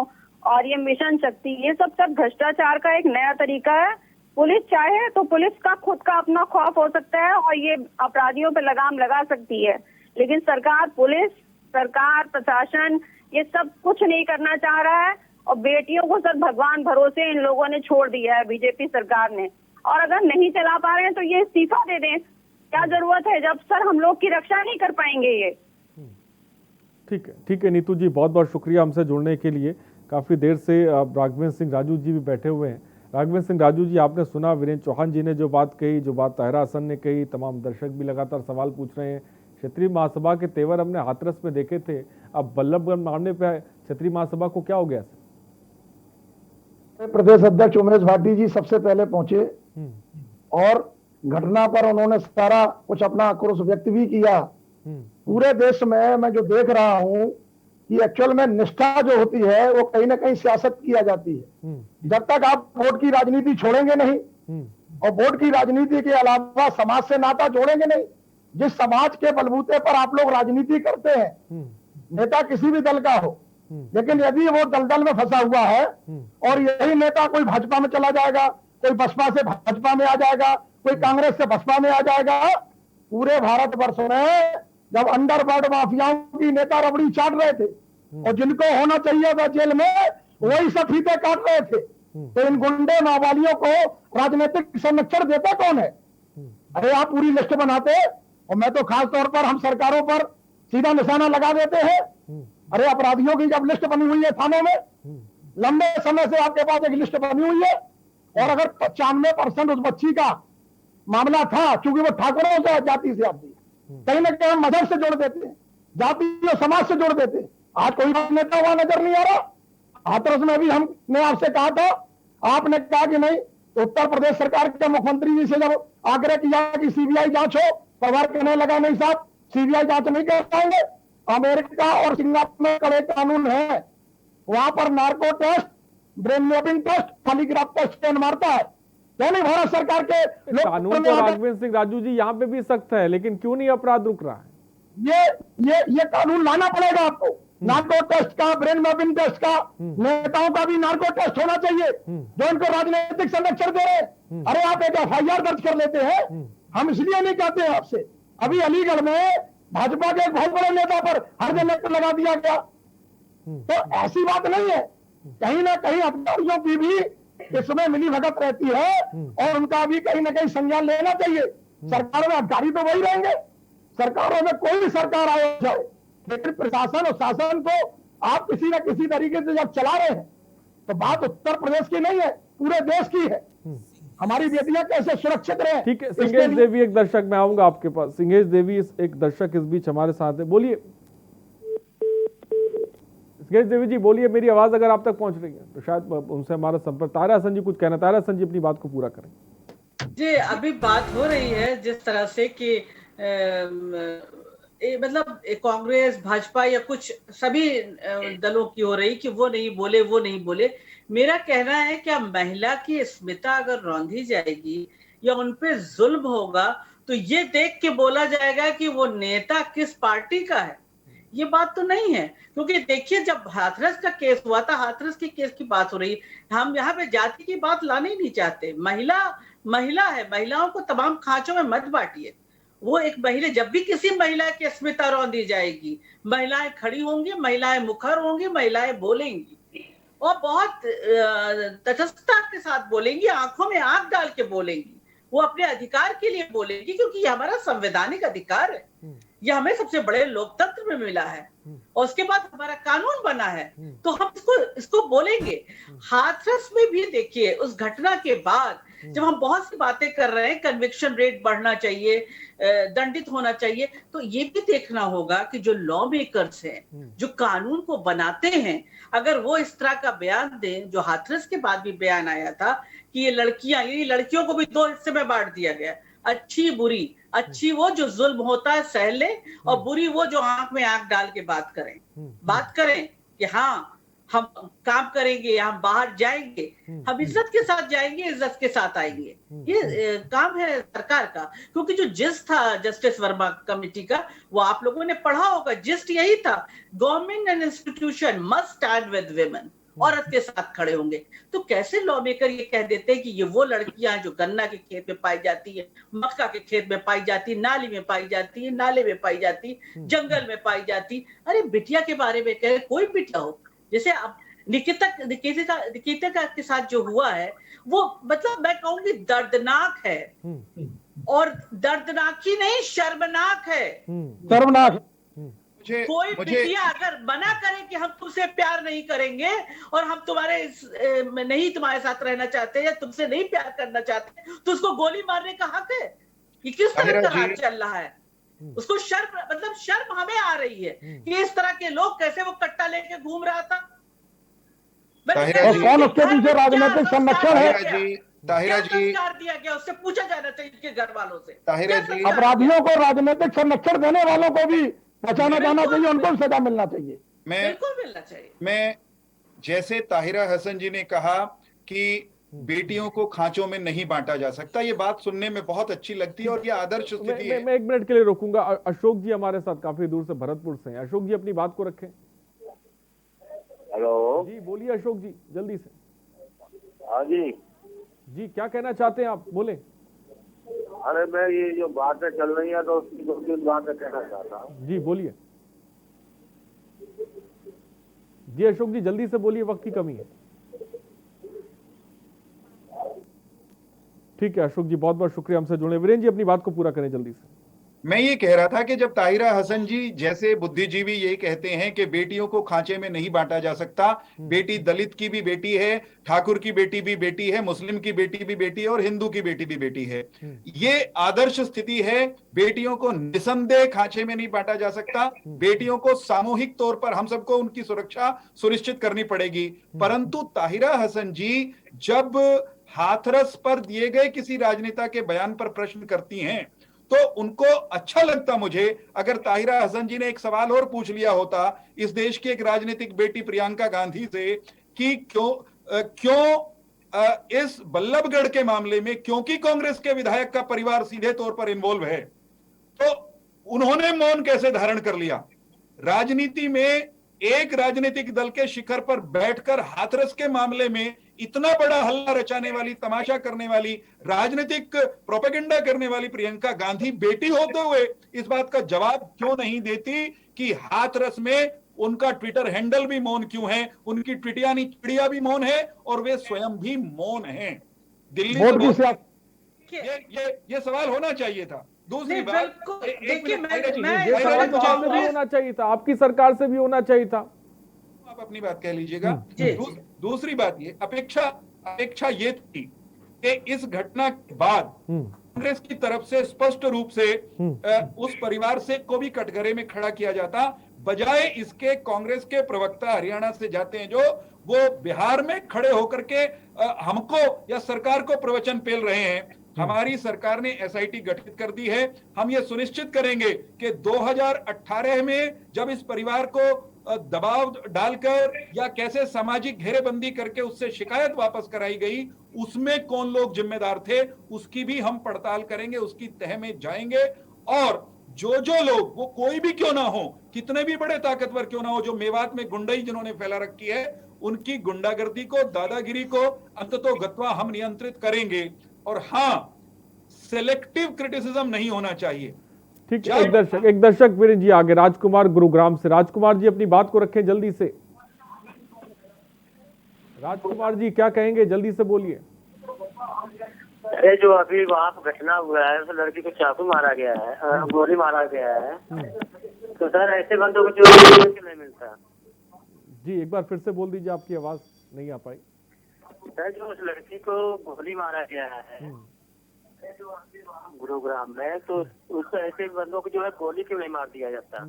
और ये मिशन शक्ति, ये सब भ्रष्टाचार का एक नया तरीका है। पुलिस चाहे तो पुलिस का खुद का अपना खौफ हो सकता है और ये अपराधियों पे लगाम लगा सकती है, लेकिन सरकार प्रशासन ये सब कुछ नहीं करना चाह रहा है। और बेटियों को सर भगवान भरोसे इन लोगों ने छोड़ दिया है, बीजेपी सरकार ने। और अगर नहीं चला पा रहे हैं तो ये इस्तीफा दे दें, क्या जरूरत है जब सर हम लोग की रक्षा नहीं कर पाएंगे ये। ठीक है नीतू जी, बहुत बहुत शुक्रिया हमसे जुड़ने के लिए। काफी देर से राघवेंद्र सिंह राजू जी भी बैठे हुए हैं। राघवेंद्र सिंह राजू जी, आपने सुना वीरेंद्र चौहान जी ने जो बात कही, जो बात ताहिरा हसन ने कही, तमाम दर्शक भी लगातार सवाल पूछ रहे हैं। क्षेत्रीय महासभा के तेवर हमने हाथरस में देखे थे, अब बल्लभगढ़ मामले पे क्षेत्रीय महासभा को क्या हो गया? प्रदेश अध्यक्ष उमेश भाटी जी सबसे पहले पहुंचे और घटना पर उन्होंने सारा कुछ अपना आक्रोश व्यक्त भी किया। पूरे देश में मैं जो देख रहा हूं कि एक्चुअल में निष्ठा जो होती है वो कहीं ना कहीं सियासत किया जाती है। जब तक आप वोट की राजनीति छोड़ेंगे नहीं और वोट की राजनीति के अलावा समाज से नाता जोड़ेंगे नहीं, जिस समाज के बलबूते पर आप लोग राजनीति करते हैं, नेता किसी भी दल का हो, लेकिन यदि वो दलदल में फंसा हुआ है और यही नेता कोई भाजपा में चला जाएगा, कोई बसपा से भाजपा में आ जाएगा, कोई कांग्रेस से बसपा में आ जाएगा। पूरे भारतवर्ष में जब अंडरवर्ल्ड माफियाओं की नेता रबड़ी चाट रहे थे और जिनको होना चाहिए था जेल में, वही सब फीते काट रहे थे, तो इन गुंडे मावालियों को राजनीतिक संरक्षण देता कौन है? अरे आप पूरी लिस्ट बनाते, और मैं तो खास तौर पर हम सरकारों पर सीधा निशाना लगा देते हैं। अरे अपराधियों की जब लिस्ट बनी हुई है थानों में, लंबे समय से आपके पास एक लिस्ट बनी हुई है, और अगर 95% उस बच्ची का मामला था, क्योंकि वो ठाकुरों से जाति से आती है, कहीं ना कहीं हम मजहब से जोड़ देते हैं, जाति और समाज से जोड़ देते हैं। आज कोई नेता वहां नजर नहीं आ रहा। हाथरस में भी हमने आपसे कहा था, आपने कहा कि नहीं। तो उत्तर प्रदेश सरकार के मुख्यमंत्री जी से जब आग्रह किया कि सीबीआई जांच हो, परिवार कहने लगा नहीं साहब सीबीआई जांच नहीं कर पाएंगे। अमेरिका और सिंगापुर में कड़े कानून है, वहां पर narco test, brain mapping test, polygraph test मारता है। क्यों नहीं भारत सरकार के कानून तो राघवेंद्र सिंह राजू जी यहाँ पे भी सख्त है, लेकिन क्यों नहीं अपराध रुक रहा है? ये कानून लाना पड़ेगा आपको। नार्को टेस्ट का, ब्रेन मैपिंग टेस्ट का, नेताओं का भी नार्को टेस्ट होना चाहिए जो इनको राजनीतिक संरक्षण दे रहे। अरे आप एक FIR दर्ज कर लेते हैं, हम इसलिए नहीं कहते हैं आपसे। अभी अलीगढ़ में भाजपा के एक बहुत बड़े नेता पर हर जगह लगा दिया गया, तो ऐसी बात नहीं है। कहीं ना कहीं अधिकारियों की भी इसमें मिली भगत रहती है और उनका भी कहीं ना कहीं संज्ञान लेना चाहिए। सरकार में अधिकारी तो वही रहेंगे, सरकारों में कोई भी सरकार आए जाए, लेकिन प्रशासन और शासन को आप किसी न किसी तरीके से जब चला रहे हैं तो बात उत्तर प्रदेश की नहीं है, पूरे देश की है। हमारी बेटियां कैसे सुरक्षित रहे। ठीक है, सिंगेश देवी एक दर्शक, मैं आऊंगा आपके पास। सिंगेश देवी एक दर्शक इस बीच हमारे साथ है, बोलिए। सिंगेश देवी जी बोलिए, मेरी आवाज अगर आप तक पहुंच रही है तो शायद उनसे हमारा संपर्क। ताहिरा हसन जी कुछ कहना, ताहिरा हसन जी अपनी बात को पूरा करें। जी अभी बात हो रही है जिस तरह से कि मतलब कांग्रेस भाजपा या कुछ सभी दलों की हो रही कि वो नहीं बोले। मेरा कहना है क्या महिला की अस्मिता अगर रौंदी जाएगी या उनपे जुल्म होगा तो ये देख के बोला जाएगा कि वो नेता किस पार्टी का है। ये बात तो नहीं है, क्योंकि देखिए जब हाथरस का केस हुआ था, हाथरस के केस की बात हो रही है, हम यहाँ पे जाति की बात लाने ही नहीं चाहते। महिला है, महिलाओं को तमाम खांचों में मत बांटिए। वो एक महिला, जब भी किसी महिला की अस्मिता रौंदी जाएगी, महिलाएं खड़ी होंगी, महिलाएं मुखर होंगी, महिलाएं बोलेंगी और बहुत तटस्थता के साथ बोलेंगी, आंखों में आंख डाल के बोलेंगी। वो अपने अधिकार के लिए बोलेंगी, क्योंकि ये हमारा संवैधानिक अधिकार है, ये हमें सबसे बड़े लोकतंत्र में मिला है और उसके बाद हमारा कानून बना है, तो हम इसको बोलेंगे। हाथरस में भी देखिए उस घटना के बाद जब हम बहुत सी बातें कर रहे हैं, कन्विक्शन रेट बढ़ना चाहिए, दंडित होना चाहिए, तो ये भी देखना होगा कि जो लॉ मेकर्स हैं, जो कानून को बनाते हैं, अगर वो इस तरह का बयान दें, जो हाथरस के बाद भी बयान आया था कि ये लड़कियों को भी दो हिस्से में बांट दिया गया, अच्छी बुरी। अच्छी वो जो जुल्म होता है सह ले, और बुरी वो जो आंख में आंख डाल के बात करें कि हाँ हम काम करेंगे, हम बाहर जाएंगे, हम इज्जत के साथ जाएंगे, इज्जत के साथ आएंगे। ये काम है सरकार का, क्योंकि जो जिस्ट था जस्टिस वर्मा कमेटी का, वो आप लोगों ने पढ़ा होगा, जिस्ट यही था, government and institution must stand with women, औरत के साथ खड़े होंगे। तो कैसे लॉ मेकर ये कह देते हैं कि ये वो लड़कियां जो गन्ना के खेत में पाई जाती है, मक्का के खेत में पाई जाती, नाली में पाई जाती, नाले में पाई जाती, जंगल में पाई जाती। अरे बिटिया के बारे में कह, कोई बिटिया हो, जैसे अब निकिता के साथ जो हुआ है, वो मतलब मैं कहूंगी दर्दनाक है, और दर्दनाक ही नहीं, शर्मनाक है। शर्मनाक। कोई बिटिया अगर मना करे कि हम तुमसे प्यार नहीं करेंगे और हम तुम्हारे साथ रहना चाहते या तुमसे नहीं प्यार करना चाहते, तो उसको गोली मारने का हक है? ये किस तरह का राज चल रहा है? उसको शर्म हमें आ रही है कि इस तरह के लोग कैसे, वो कट्टा लेके घूम रहा था। कौन उसके पीछे राजनीतिक संरक्षण है? ताहिरा जी, दिया गया, उससे पूछा जाना चाहिए उसके घर वालों से। ताहिरा जी, अपराधियों को राजनीतिक संरक्षण देने वालों को भी पहचाना जाना चाहिए, उनको भी सजा मिलना चाहिए। बिल्कुल मिलना चाहिए। मैं जैसे ताहिरा हसन जी ने कहा कि बेटियों को खांचों में नहीं बांटा जा सकता, ये बात सुनने में बहुत अच्छी लगती है और ये आदर्श स्थिति है। मैं 1 मिनट के लिए रोकूंगा। अशोक जी हमारे साथ काफी दूर से भरतपुर से हैं। अशोक जी अपनी बात को रखें। हेलो जी बोलिए अशोक जी, जल्दी से। हाँ जी क्या कहना चाहते हैं आप, बोले। अरे मैं ये जो बातें चल रही है, तो उसकी 2-3 बातें कहना चाहता हूँ। जी बोलिए। जी अशोक जी जल्दी से बोलिए, वक्त की कमी है। ठीक है अशोक जी, बहुत बहुत शुक्रिया हमसे जुड़े। वीरेंद्र जी अपनी बात को पूरा करें जल्दी से। मैं ये कह रहा था कि जब ताहिरा हसन जी जैसे बुद्धिजीवी ये कहते हैं कि बेटियों को खांचे में नहीं बांटा जा सकता, बेटी दलित की भी बेटी है, ठाकुर की बेटी भी बेटी है, मुस्लिम की बेटी भी बेटी है और हिंदू की बेटी भी बेटी है। ये आदर्श स्थिति है। बेटियों को निसंदेह खांचे में नहीं बांटा जा सकता, बेटियों को सामूहिक तौर पर हम सबको उनकी सुरक्षा सुनिश्चित करनी पड़ेगी। परंतु ताहिरा हसन जी जब हाथरस पर दिए गए किसी राजनेता के बयान पर प्रश्न करती हैं, तो उनको अच्छा लगता मुझे अगर ताहिरा हसन जी ने एक सवाल और पूछ लिया होता इस देश की एक राजनीतिक बेटी प्रियंका गांधी से कि क्यों इस बल्लभगढ़ के मामले में, क्योंकि कांग्रेस के विधायक का परिवार सीधे तौर पर इन्वॉल्व है, तो उन्होंने मौन कैसे धारण कर लिया। राजनीति में एक राजनीतिक दल के शिखर पर बैठकर हाथरस के मामले में इतना बड़ा हल्ला रचाने वाली, तमाशा करने वाली, राजनीतिक प्रोपेगेंडा करने वाली प्रियंका गांधी बेटी होते हुए इस बात का जवाब क्यों नहीं देती कि हाथरस में उनका ट्विटर हैंडल भी मौन क्यों है, उनकी ट्विटियानी चिड़िया भी मौन है और वे स्वयं भी मौन हैं। दिल्ली ये सवाल होना चाहिए था। दूसरी बात, देखिए सवाल तो आपसे भी होना चाहिए था, आपकी सरकार से भी होना चाहिए था। आप अपनी बात कह लीजिएगा। दूसरी बात ये अपेक्षा ये थी कि इस घटना के बाद कांग्रेस की तरफ से स्पष्ट रूप से उस परिवार से को भी कटघरे में खड़ा किया जाता, बजाय इसके कांग्रेस के प्रवक्ता हरियाणा से जाते हैं जो वो बिहार में खड़े होकर के हमको या सरकार को प्रवचन पेल रहे हैं। हमारी सरकार ने एसआईटी गठित कर दी है। हम ये सुनिश्चित करेंगे कि 2018 में जब इस परिवार को दबाव डालकर या कैसे सामाजिक घेरेबंदी करके उससे शिकायत वापस कराई गई, उसमें कौन लोग जिम्मेदार थे, उसकी भी हम पड़ताल करेंगे, उसकी तह में जाएंगे। और जो लोग, वो कोई भी क्यों ना हो, कितने भी बड़े ताकतवर क्यों ना हो, जो मेवात में गुंडाई जिन्होंने फैला रखी है, उनकी गुंडागर्दी को, दादागिरी को अंततोगत्वा हम नियंत्रित करेंगे। और हाँ, सेलेक्टिव क्रिटिसिज्म नहीं होना चाहिए। ठीक है, एक दर्शक वीरेंद्र जी आगे, राजकुमार गुरुग्राम से। राजकुमार जी अपनी बात को रखें जल्दी से। राजकुमार जी क्या कहेंगे, जल्दी से बोलिए। अरे जो अभी वहाँ पर घटना हुआ है, उस लड़की को चाकू मारा गया है, गोली मारा गया है, तो सर ऐसे बंदों को जो नहीं मिलता। जी एक बार फिर से बोल दीजिए, आपकी आवाज नहीं आ पाई। सर जो उस लड़की को गोली मारा गया है गुरुग्राम में, तो उस ऐसे बंदों को जो है गोली क्यों नहीं मार दिया जाता।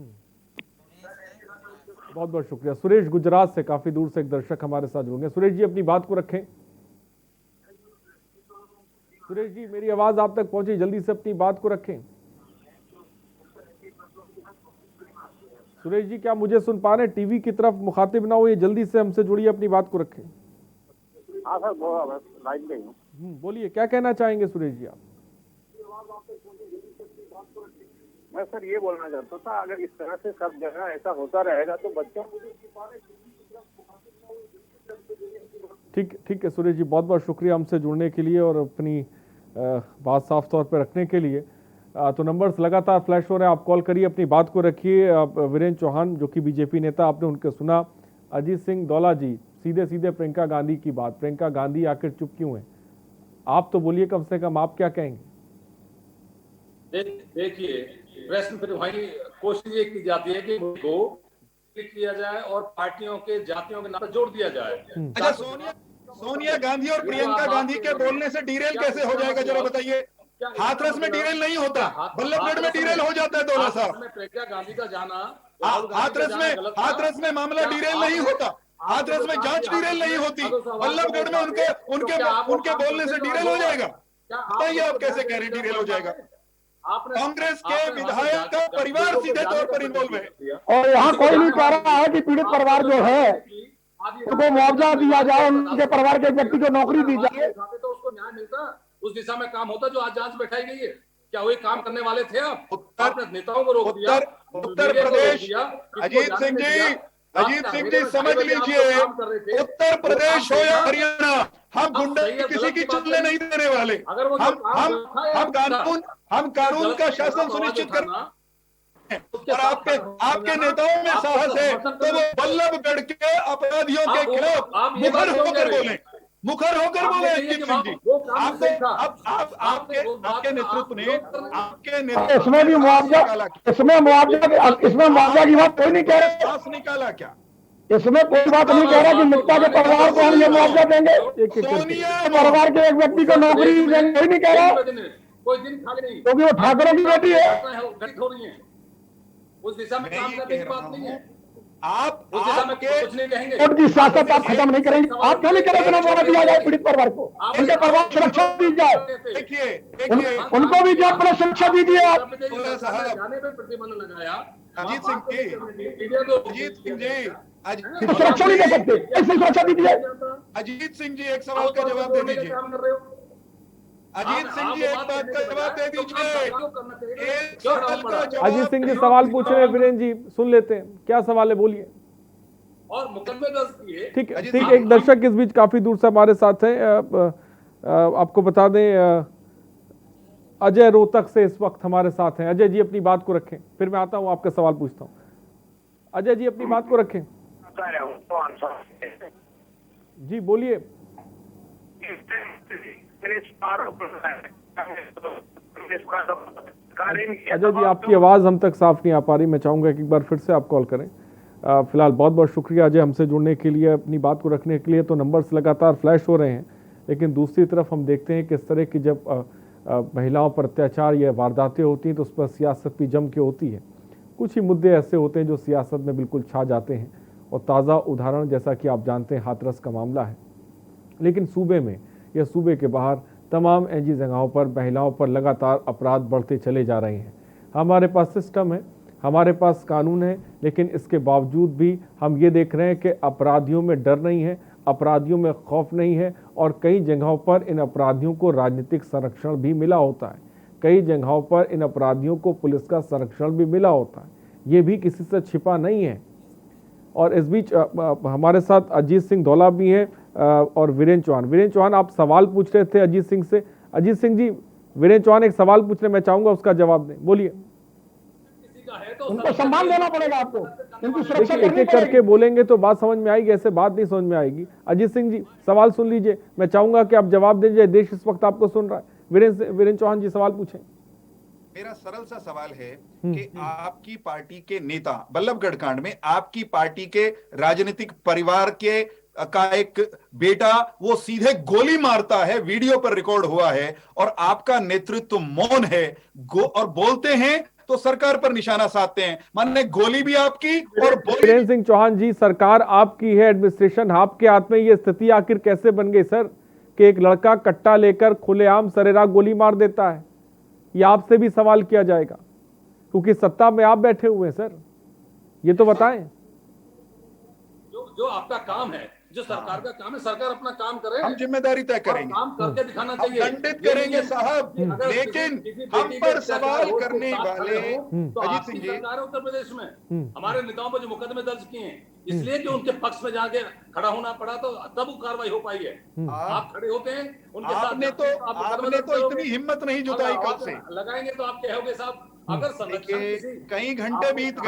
बहुत बहुत शुक्रिया। सुरेश गुजरात से, काफी दूर से एक दर्शक हमारे साथ जुड़ेंगे। सुरेश जी अपनी बात को रखें। सुरेश जी मेरी आवाज आप तक पहुंची, जल्दी से अपनी बात को रखें। सुरेश जी क्या मुझे सुन पा रहे हैं? टीवी की तरफ मुखातिब ना हो, ये जल्दी से हमसे जुड़िए, अपनी बात को रखें। हाँ सर, लाइन में हूँ। बोलिए, क्या कहना चाहेंगे सुरेश जी आप? मैं सर ये बोलना चाहता था, अगर इस तरह से सब जगह ऐसा होता रहेगा तो बच्चों ठीक है सुरेश जी, बहुत बहुत शुक्रिया हमसे जुड़ने के लिए और अपनी बात साफ तौर पर रखने के लिए। तो नंबर्स लगातार फ्लैश हो रहे हैं, आप कॉल करिए, अपनी बात को रखिए। वीरेंद्र चौहान जो कि बीजेपी नेता, आपने उनके सुना। अजीत सिंह दौला जी सीधे सीधे प्रियंका गांधी की बात, प्रियंका गांधी आखिर चुप क्यों है? आप तो बोलिए, कम से कम आप क्या कहेंगे? देखिए, प्रश्न फिर वही कोशिश ये की जाती है कि को किया जाए और पार्टियों के, जातियों के नाम पर जोड़ दिया जाए। अच्छा, सोनिया गांधी और प्रियंका गांधी के बोलने से डीरेल कैसे हो जाएगा, जरा बताइए। हाथरस में डीरेल नहीं होता, बल्लभगढ़ में डीरेल हो जाता है। दौला साहब, प्रियंका गांधी का जाना हाथरस में मामला डीरेल नहीं होता, हाथरस में जांच डीरेल नहीं होती, बल्लभगढ़ में उनके बोलने से डीरेल हो जाएगा। बताइए आप कैसे कह रहे हैं डीरेल हो जाएगा? कांग्रेस के विधायक का परिवार सीधे तौर पर इन्वॉल्व है, और यहाँ कोई नहीं कह रहा है कि पीड़ित परिवार जो है उनको मुआवजा दिया जाए, उनके परिवार के व्यक्ति को नौकरी दी जाए, तो उसको न्याय मिलता, उस दिशा में काम होता जो आज जांच बैठाई गई है। क्या वही काम करने वाले थे आप? आपने नेताओं को रोक दिया, उत्तर प्रदेश। अजीत सिंह जी समझ लीजिए, उत्तर प्रदेश हो या हरियाणा, हम गुंडा किसी की चलने नहीं देने वाले। हम कानून का शासन सुनिश्चित करना, और आपके नेताओं में साहस है तो वो बल्लभगढ़ के अपराधियों के खिलाफ मुखर होकर बोले, मुखर होकर बोले। अजीत सिंह जी, आपके नेतृत्व ने, इसमें भी मुआवजा, इसमें मुआवजा की बात कोई नहीं कह रहा। निकाला क्या? इसमें कोई बात नहीं कह रहा कि मृतका के परिवार को हम ये मुआवजा देंगे, परिवार के एक व्यक्ति को नौकरी देंगे, कोई नहीं कह रहा, कोई दिन खाली नहीं, क्योंकि वो ठाकरों की बेटी है। घटित हो रही है, उस दिशा में काम करने की बात नहीं है। आप कुछ नहीं कहेंगे, उनकी सियासत आप खत्म नहीं करेंगे। आप क्यों नहीं करेंगे ना मुआवजा दिया जाए पीड़ित परिवार को, उनके परिवार सुरक्षा दी जाए, उनको भी जो अपना सुरक्षा दीजिए आप। जाने पे प्रतिबंध लगाया अजीत सिंह जी, सुरक्षा नहीं दे सकते, ऐसी सुरक्षा दीजिए। अजीत सिंह जी एक सवाल का जवाब दे दीजिए। अजीत सिंह जी एक बात का जवाब दे दीजिए। अजीत सिंह जी सवाल पूछ रहे हैं, वीरेंद्र जी सुन लेते हैं, क्या सवाल है, बोलिए। और मुकदमे दर्ज किए। ठीक है, एक दर्शक इस बीच काफी दूर से हमारे साथ हैं। आपको बता दें, अजय रोहतक से इस वक्त हमारे साथ हैं। अजय जी अपनी बात को रखें, फिर मैं आता हूं आपका सवाल पूछता हूं। अजय जी अपनी बात को रखें। जी बोलिए। अजय जी आपकी आवाज हम तक साफ नहीं आ पा रही, मैं चाहूंगा कि एक बार फिर से आप कॉल करें। फिलहाल बहुत बहुत शुक्रिया अजय हमसे जुड़ने के लिए, अपनी बात को रखने के लिए। तो नंबर्स लगातार फ्लैश हो रहे हैं, लेकिन दूसरी तरफ हम देखते हैं किस तरह की जब महिलाओं पर अत्याचार या वारदातें होती हैं तो उस पर सियासत भी जम के होती है। कुछ ही मुद्दे ऐसे होते हैं जो सियासत में बिल्कुल छा जाते हैं, और ताज़ा उदाहरण जैसा कि आप जानते हैं हाथरस का मामला है। लेकिन सूबे में या सूबे के बाहर तमाम ऐसी जगहों पर महिलाओं पर लगातार अपराध बढ़ते चले जा रहे हैं। हमारे पास सिस्टम है, हमारे पास कानून है, लेकिन इसके बावजूद भी हम ये देख रहे हैं कि अपराधियों में डर नहीं है, अपराधियों में खौफ नहीं है, और कई जगहों पर इन अपराधियों को राजनीतिक संरक्षण भी मिला होता है। कई जगहों पर इन अपराधियों को पुलिस का संरक्षण भी मिला होता है, ये भी किसी से छिपा नहीं है। और इस बीच हमारे साथ अजीत सिंह धौला भी हैं और वीरेंद्र चौहान। वीरेंद्र चौहान, आप सवाल पूछ रहे थे अजीत सिंह से। अजीत सिंह जी, वीरेंद्र चौहान एक सवाल पूछ रहे, मैं चाहूंगा उसका जवाब दें, बोलिए। उनको सम्मान देना पड़ेगा आपको, इनकी सुरक्षा एक एक करके बोलेंगे तो बात समझ में आएगी, ऐसे बात नहीं समझ में आएगी। अजीत सिंह जी, सवाल सुन लीजिए, मैं चाहूंगा कि आप जवाब दीजिए, देश इस वक्त आपको सुन रहा है। वीरेंद्र चौहान जी, सवाल पूछें। मेरा सरल सा सवाल है कि आपकी पार्टी के नेता बल्लभगढ़ कांड में आपकी पार्टी के राजनीतिक परिवार के का एक बेटा वो सीधे गोली मारता है, वीडियो पर रिकॉर्ड हुआ है, और आपका नेतृत्व मौन है और बोलते हैं तो सरकार पर निशाना साधते हैं। मानने गोली भी आपकी और वीरेंद्र सिंह चौहान जी, सरकार आपकी है, एडमिनिस्ट्रेशन आपके हाथ में, ये स्थिति आखिर कैसे बन गई सर कि एक लड़का कट्टा लेकर खुलेआम सरेराह गोली मार देता है? ये आपसे भी सवाल किया जाएगा क्योंकि सत्ता में आप बैठे हुए हैं सर, ये तो बताएं। जो आपका काम है, जो सरकार का काम है, सरकार अपना काम करे, हम जिम्मेदारी तय करेंगे, काम करके दिखाना चाहिए। दंडित करेंगे साहब, लेकिन हम पर सवाल करने वाले अजीत सिंह जी, सरकार उत्तर प्रदेश में हमारे नेताओं पर जो मुकदमे दर्ज किए हैं, इसलिए कि उनके पक्ष में जाके खड़ा होना पड़ा, तो तब वो कार्रवाई हो पाई है। आप खड़े होते हैं उनके साथ, आपने तो इतनी हिम्मत नहीं जुटाई कल से। लगाएंगे तो आप कहोगे साहब, अगर संरक्षण कई घंटे बीत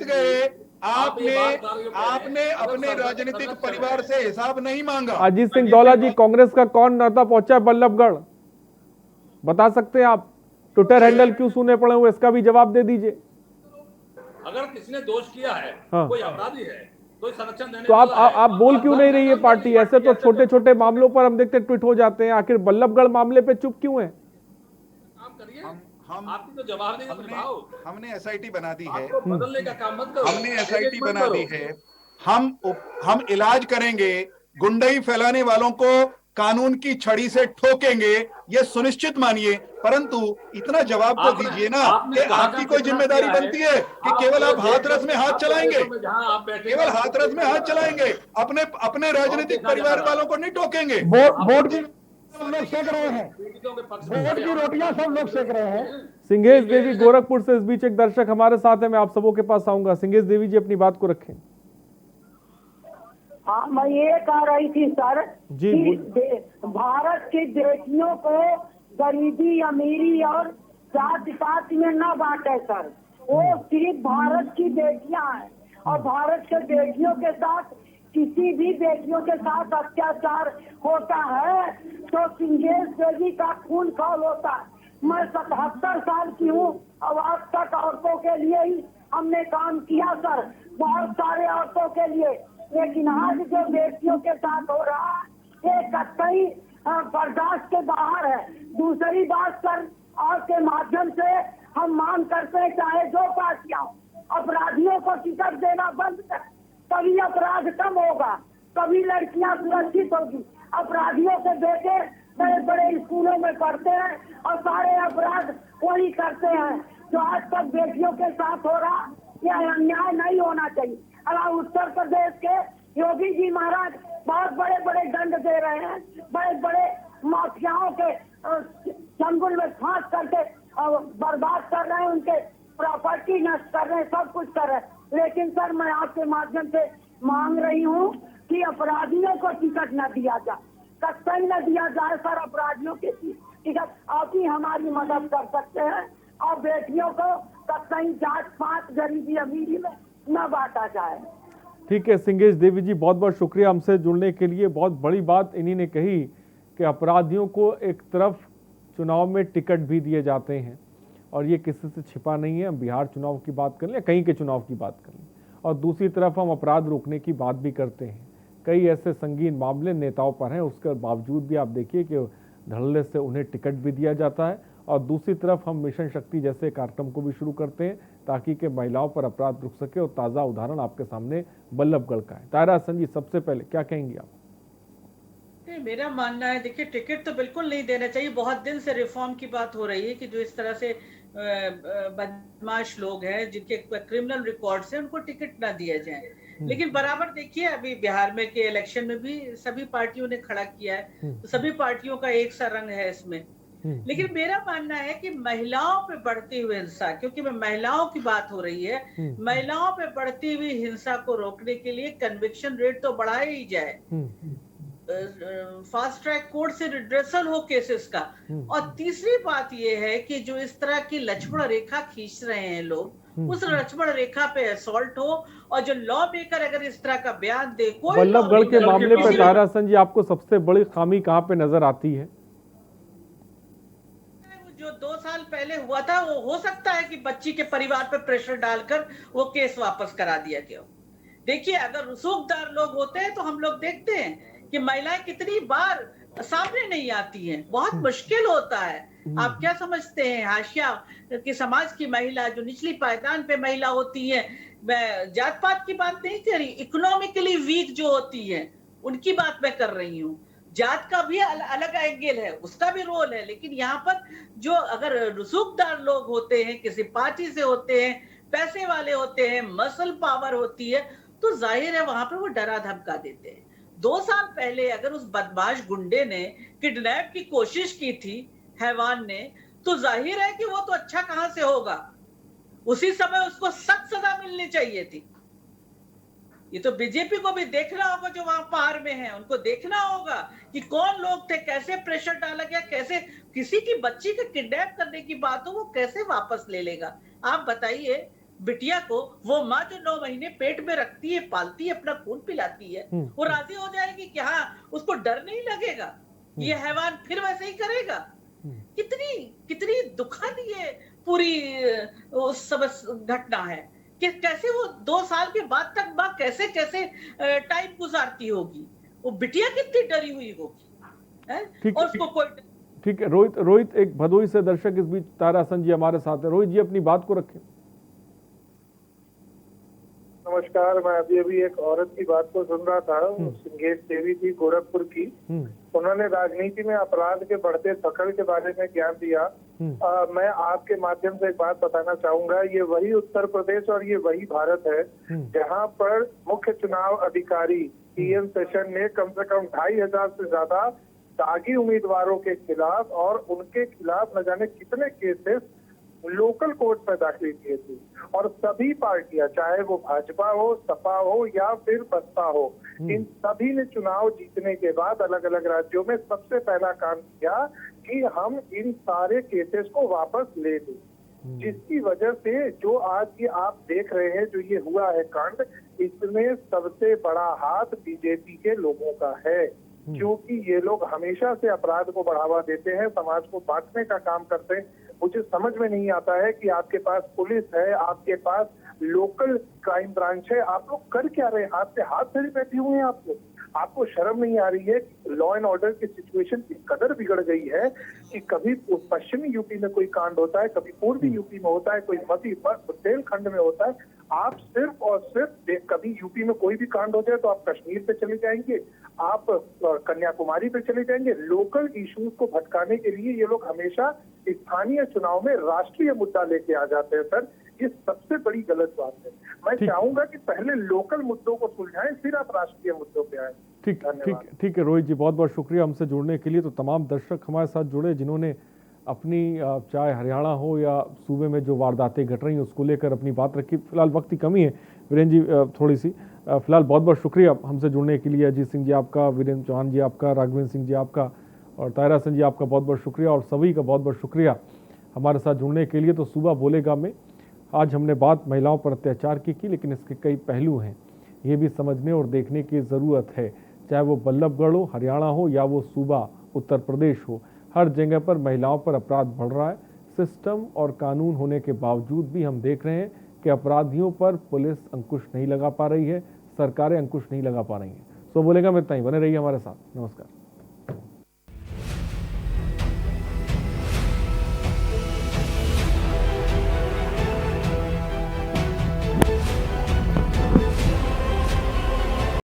गए, आपने अपने राजनीतिक परिवार से हिसाब नहीं मांगा। अजीत सिंह धौला जी, कांग्रेस का कौन नेता पहुंचा बल्लभगढ़, बता सकते हैं आप? ट्विटर हैंडल क्यों सुने पड़े हुए, इसका भी जवाब दे दीजिए। अगर किसी ने दोष किया है, कोई अपराधी है, कोई संरक्षण देने तो आप बोल क्यों नहीं रही है पार्टी? ऐसे तो छोटे छोटे मामलों पर हम देखते ट्वीट हो जाते हैं, आखिर बल्लभगढ़ मामले पे चुप क्यों है? काम करिए, आपकी तो जवाबदेही हमने एसआईटी बना दी है, बदलने का काम मत करो। हमने एसआईटी बना दी है, हम इलाज करेंगे, गुंडई फैलाने वालों को कानून की छड़ी से ठोकेंगे, ये सुनिश्चित मानिए। परंतु इतना जवाब तो दीजिए ना कि आपकी कोई जिम्मेदारी बनती है कि केवल आप हाथरस में हाथ चलाएंगे, केवल हाथरस में हाथ चलाएंगे, अपने राजनीतिक परिवार वालों को नहीं टोकेंगे। वोट की लोग सेक रहे हैं, वोट की रोटियां सब लोग सेक रहे हैं। सिंघेश देवी गोरखपुर से इस बीच एक दर्शक हमारे साथ है, मैं आप सबों के पास आऊंगा। सिंघेश देवी जी, अपनी बात को रखें। हाँ, मैं ये कह रही थी सर जी, कि भारत की बेटियों को गरीबी, अमीरी और जाति पाति में न बांटे सर, वो सिर्फ भारत की बेटियां हैं, और भारत के बेटियों के साथ किसी भी बेटियों के साथ अत्याचार होता है तो सिंघेश देवी का खून खौल होता है। मैं 77 साल की हूँ, अब आज तक औरतों के लिए ही हमने काम किया सर, बहुत सारे औरतों के लिए, लेकिन आज जो बेटियों के साथ हो रहा है ये कतई बर्दाश्त के बाहर है। दूसरी बात सर, और के माध्यम से हम मांग करते हैं, चाहे जो पार्टियां अपराधियों को टिकट देना बंद कर, तभी अपराध कम होगा, तभी लड़कियां सुरक्षित होगी। अपराधियों के बेटे बड़े बड़े स्कूलों में पढ़ते हैं और सारे अपराध वही करते हैं। जो आज तक बेटियों के साथ हो रहा, यह अन्याय नहीं होना चाहिए। अगर उत्तर प्रदेश के योगी जी महाराज बहुत बड़े बड़े दंड दे रहे हैं, बड़े बड़े माफियाओं के चंगुल में फांस करके बर्बाद कर रहे हैं, उनके प्रॉपर्टी नष्ट कर रहे हैं, सब कुछ कर रहे हैं। लेकिन सर, मैं आपके माध्यम से मांग रही हूँ कि अपराधियों को टिकट न दिया जाए, कतई न दिया जाए सर अपराधियों के टिकट। आप ही हमारी मदद कर सकते हैं, और बेटियों को कतई जात पात, गरीबी अमीरी में न बांटा जाए। ठीक है सिंघेश देवी जी, बहुत बहुत शुक्रिया हमसे जुड़ने के लिए। बहुत बड़ी बात इन्हीं ने कही कि अपराधियों को एक तरफ चुनाव में टिकट भी दिए जाते हैं और ये किसी से छिपा नहीं है। हम बिहार चुनाव की बात कर लें, कहीं के चुनाव की बात कर लें, और दूसरी तरफ हम अपराध रोकने की बात भी करते हैं। कई ऐसे संगीन मामले नेताओं पर हैं, उसके बावजूद भी आप देखिए कि धड़ल्ले से उन्हें टिकट भी दिया जाता है। और दूसरी तरफ हम मिशन शक्ति जैसे कार्यक्रम को भी शुरू करते हैं ताकि कि महिलाओं पर अपराध रुक सके। और ताज़ा उदाहरण आपके सामने बल्लभगढ़ का है। तायरा हसन जी, सबसे पहले क्या कहेंगी आप? मेरा मानना है, देखिए, टिकट तो बिल्कुल नहीं देना चाहिए। बहुत दिन से रिफॉर्म की बात हो रही है कि जो इस तरह से बदमाश लोग हैं, जिनके क्रिमिनल रिकॉर्ड्स हैं, उनको टिकट ना दिया जाए। लेकिन बराबर देखिए, अभी बिहार में के इलेक्शन में भी सभी पार्टियों ने खड़ा किया है, तो सभी पार्टियों का एक सा रंग है इसमें। लेकिन मेरा मानना है कि महिलाओं पे बढ़ती हुई हिंसा, क्योंकि महिलाओं की बात हो रही है, महिलाओं पे बढ़ती हुई हिंसा को रोकने के लिए कन्विक्शन रेट तो बढ़ाया ही जाए, फास्ट ट्रैक कोर्ट से रिड्रेसल हो केसेस का। और तीसरी बात यह है कि जो इस तरह की लक्ष्मण रेखा खींच रहे हैं लोग, उस लक्ष्मण रेखा पे असॉल्ट हो, और जो लॉ मेकर अगर इस तरह का बयान दे, कोई बल्लभगढ़ के मामले पे तारासन जी आपको सबसे बड़ी खामी कहाँ पे नजर आती है? जो 2 साल पहले हुआ था, वो हो सकता है कि बच्ची के परिवार पे प्रेशर डालकर वो केस वापस करा दिया गया। देखिए, अगर रसूखदार लोग होते हैं तो हम लोग देखते हैं कि महिलाएं कितनी बार सामने नहीं आती हैं, बहुत मुश्किल होता है। आप क्या समझते हैं, हाशिया कि समाज की महिला, जो निचली पायदान पे महिला होती है, मैं जात पात की बात नहीं कर रही, इकोनॉमिकली वीक जो होती है उनकी बात मैं कर रही हूँ। जात का भी अलग एंगल है, उसका भी रोल है, लेकिन यहाँ पर जो अगर रसूखदार लोग होते हैं, किसी पार्टी से होते हैं, पैसे वाले होते हैं, मसल पावर होती है, तो जाहिर है वहां पे वो डरा धमका देते हैं। 2 साल पहले अगर उस बदमाश गुंडे ने किडनैप की कोशिश की थी हैवान ने, तो जाहिर है कि वो तो अच्छा कहां से होगा, उसी समय उसको सख्त सजा मिलनी चाहिए थी। ये तो बीजेपी को भी देखना होगा, जो वहां पार में है, उनको देखना होगा कि कौन लोग थे, कैसे प्रेशर डाला गया, कैसे किसी की बच्ची के किडनैप करने की बात हो, वो कैसे वापस ले लेगा। आप बताइए, बिटिया को वो माँ जो 9 महीने पेट में रखती है, पालती है, अपना खून पिलाती है, वो राजी हो जाएगी कि हाँ, उसको डर नहीं लगेगा, ये हैवान फिर वैसे ही करेगा। कितनी दुखद ये पूरी उस सब घटना है कि कैसे वो 2 साल के बाद तक माँ कैसे टाइम गुजारती होगी, वो बिटिया कितनी डरी हुई होगी, और उसको कोई। ठीक है रोहित, एक भदोही से दर्शक इस बीच तारासन जी हमारे साथ है। रोहित जी, अपनी बात को रखें। नमस्कार, मैं अभी एक औरत की बात को सुन रहा था, सिंगेश देवी थी गोरखपुर की। उन्होंने राजनीति में अपराध के बढ़ते सकल के बारे में ज्ञान दिया। मैं आपके माध्यम से एक बात बताना चाहूंगा, ये वही उत्तर प्रदेश और ये वही भारत है जहां पर मुख्य चुनाव अधिकारी टीएन सेशन ने कम से कम 2500 से ज्यादा दागी उम्मीदवारों के खिलाफ और उनके खिलाफ न जाने कितने केसेस लोकल कोर्ट में दाखिल किए थे। और सभी पार्टियां, चाहे वो भाजपा हो, सपा हो या फिर बसपा हो, इन सभी ने चुनाव जीतने के बाद अलग अलग राज्यों में सबसे पहला काम किया कि हम इन सारे केसेस को वापस ले लें, जिसकी वजह से जो आज ये आप देख रहे हैं, जो ये हुआ है कांड, इसमें सबसे बड़ा हाथ बीजेपी के लोगों का है, क्योंकि ये लोग हमेशा से अपराध को बढ़ावा देते हैं, समाज को बांटने का काम करते हैं। मुझे समझ में नहीं आता है कि आपके पास पुलिस है, आपके पास लोकल क्राइम ब्रांच है, आप लोग कर क्या रहे हैं? हाथ पे हाथ धरे बैठे हुए हैं आप लोग। आपको शर्म नहीं आ रही है? लॉ एंड ऑर्डर की सिचुएशन इस कदर बिगड़ गई है कि कभी पश्चिमी यूपी में कोई कांड होता है, कभी पूर्वी यूपी में होता है, कोई मध्य बुंदेलखंड में होता है, आप सिर्फ और सिर्फ कभी यूपी में कोई भी कांड हो जाए तो आप कश्मीर पे चले जाएंगे, आप कन्याकुमारी पे चले जाएंगे। लोकल इश्यूज को भटकाने के लिए ये लोग हमेशा स्थानीय चुनाव में राष्ट्रीय मुद्दा लेके आ जाते हैं। सर, ये सबसे बड़ी गलत बात है। मैं चाहूंगा कि पहले लोकल मुद्दों को सुलझाएं, फिर आप राष्ट्रीय मुद्दों पे आए। ठीक है रोहित जी, बहुत बहुत शुक्रिया हमसे जुड़ने के लिए। तो तमाम दर्शक हमारे साथ जुड़े जिन्होंने अपनी, चाहे हरियाणा हो या सूबे में जो वारदातें घट रही हैं उसको लेकर अपनी बात रखी। फिलहाल वक्त की कमी है वीरेंद्र जी, थोड़ी सी। फिलहाल बहुत बहुत शुक्रिया हमसे जुड़ने के लिए। अजीत सिंह जी आपका, वीरेंद्र चौहान जी आपका, राघवेंद्र सिंह जी आपका और तारासन जी आपका बहुत बहुत शुक्रिया, और सभी का बहुत बहुत शुक्रिया हमारे साथ जुड़ने के लिए। तो सुबह बोलेगा में आज हमने बात महिलाओं पर अत्याचार की, लेकिन इसके कई पहलू हैं, ये भी समझने और देखने की ज़रूरत है। चाहे वो बल्लभगढ़ हो, हरियाणा हो या वो सूबा उत्तर प्रदेश हो, हर जगह पर महिलाओं पर अपराध बढ़ रहा है। सिस्टम और कानून होने के बावजूद भी हम देख रहे हैं कि अपराधियों पर पुलिस अंकुश नहीं लगा पा रही है, सरकारें अंकुश नहीं लगा पा रही हैं। सो बोलेगा मैं इतना ही, बने रहिए हमारे साथ। नमस्कार।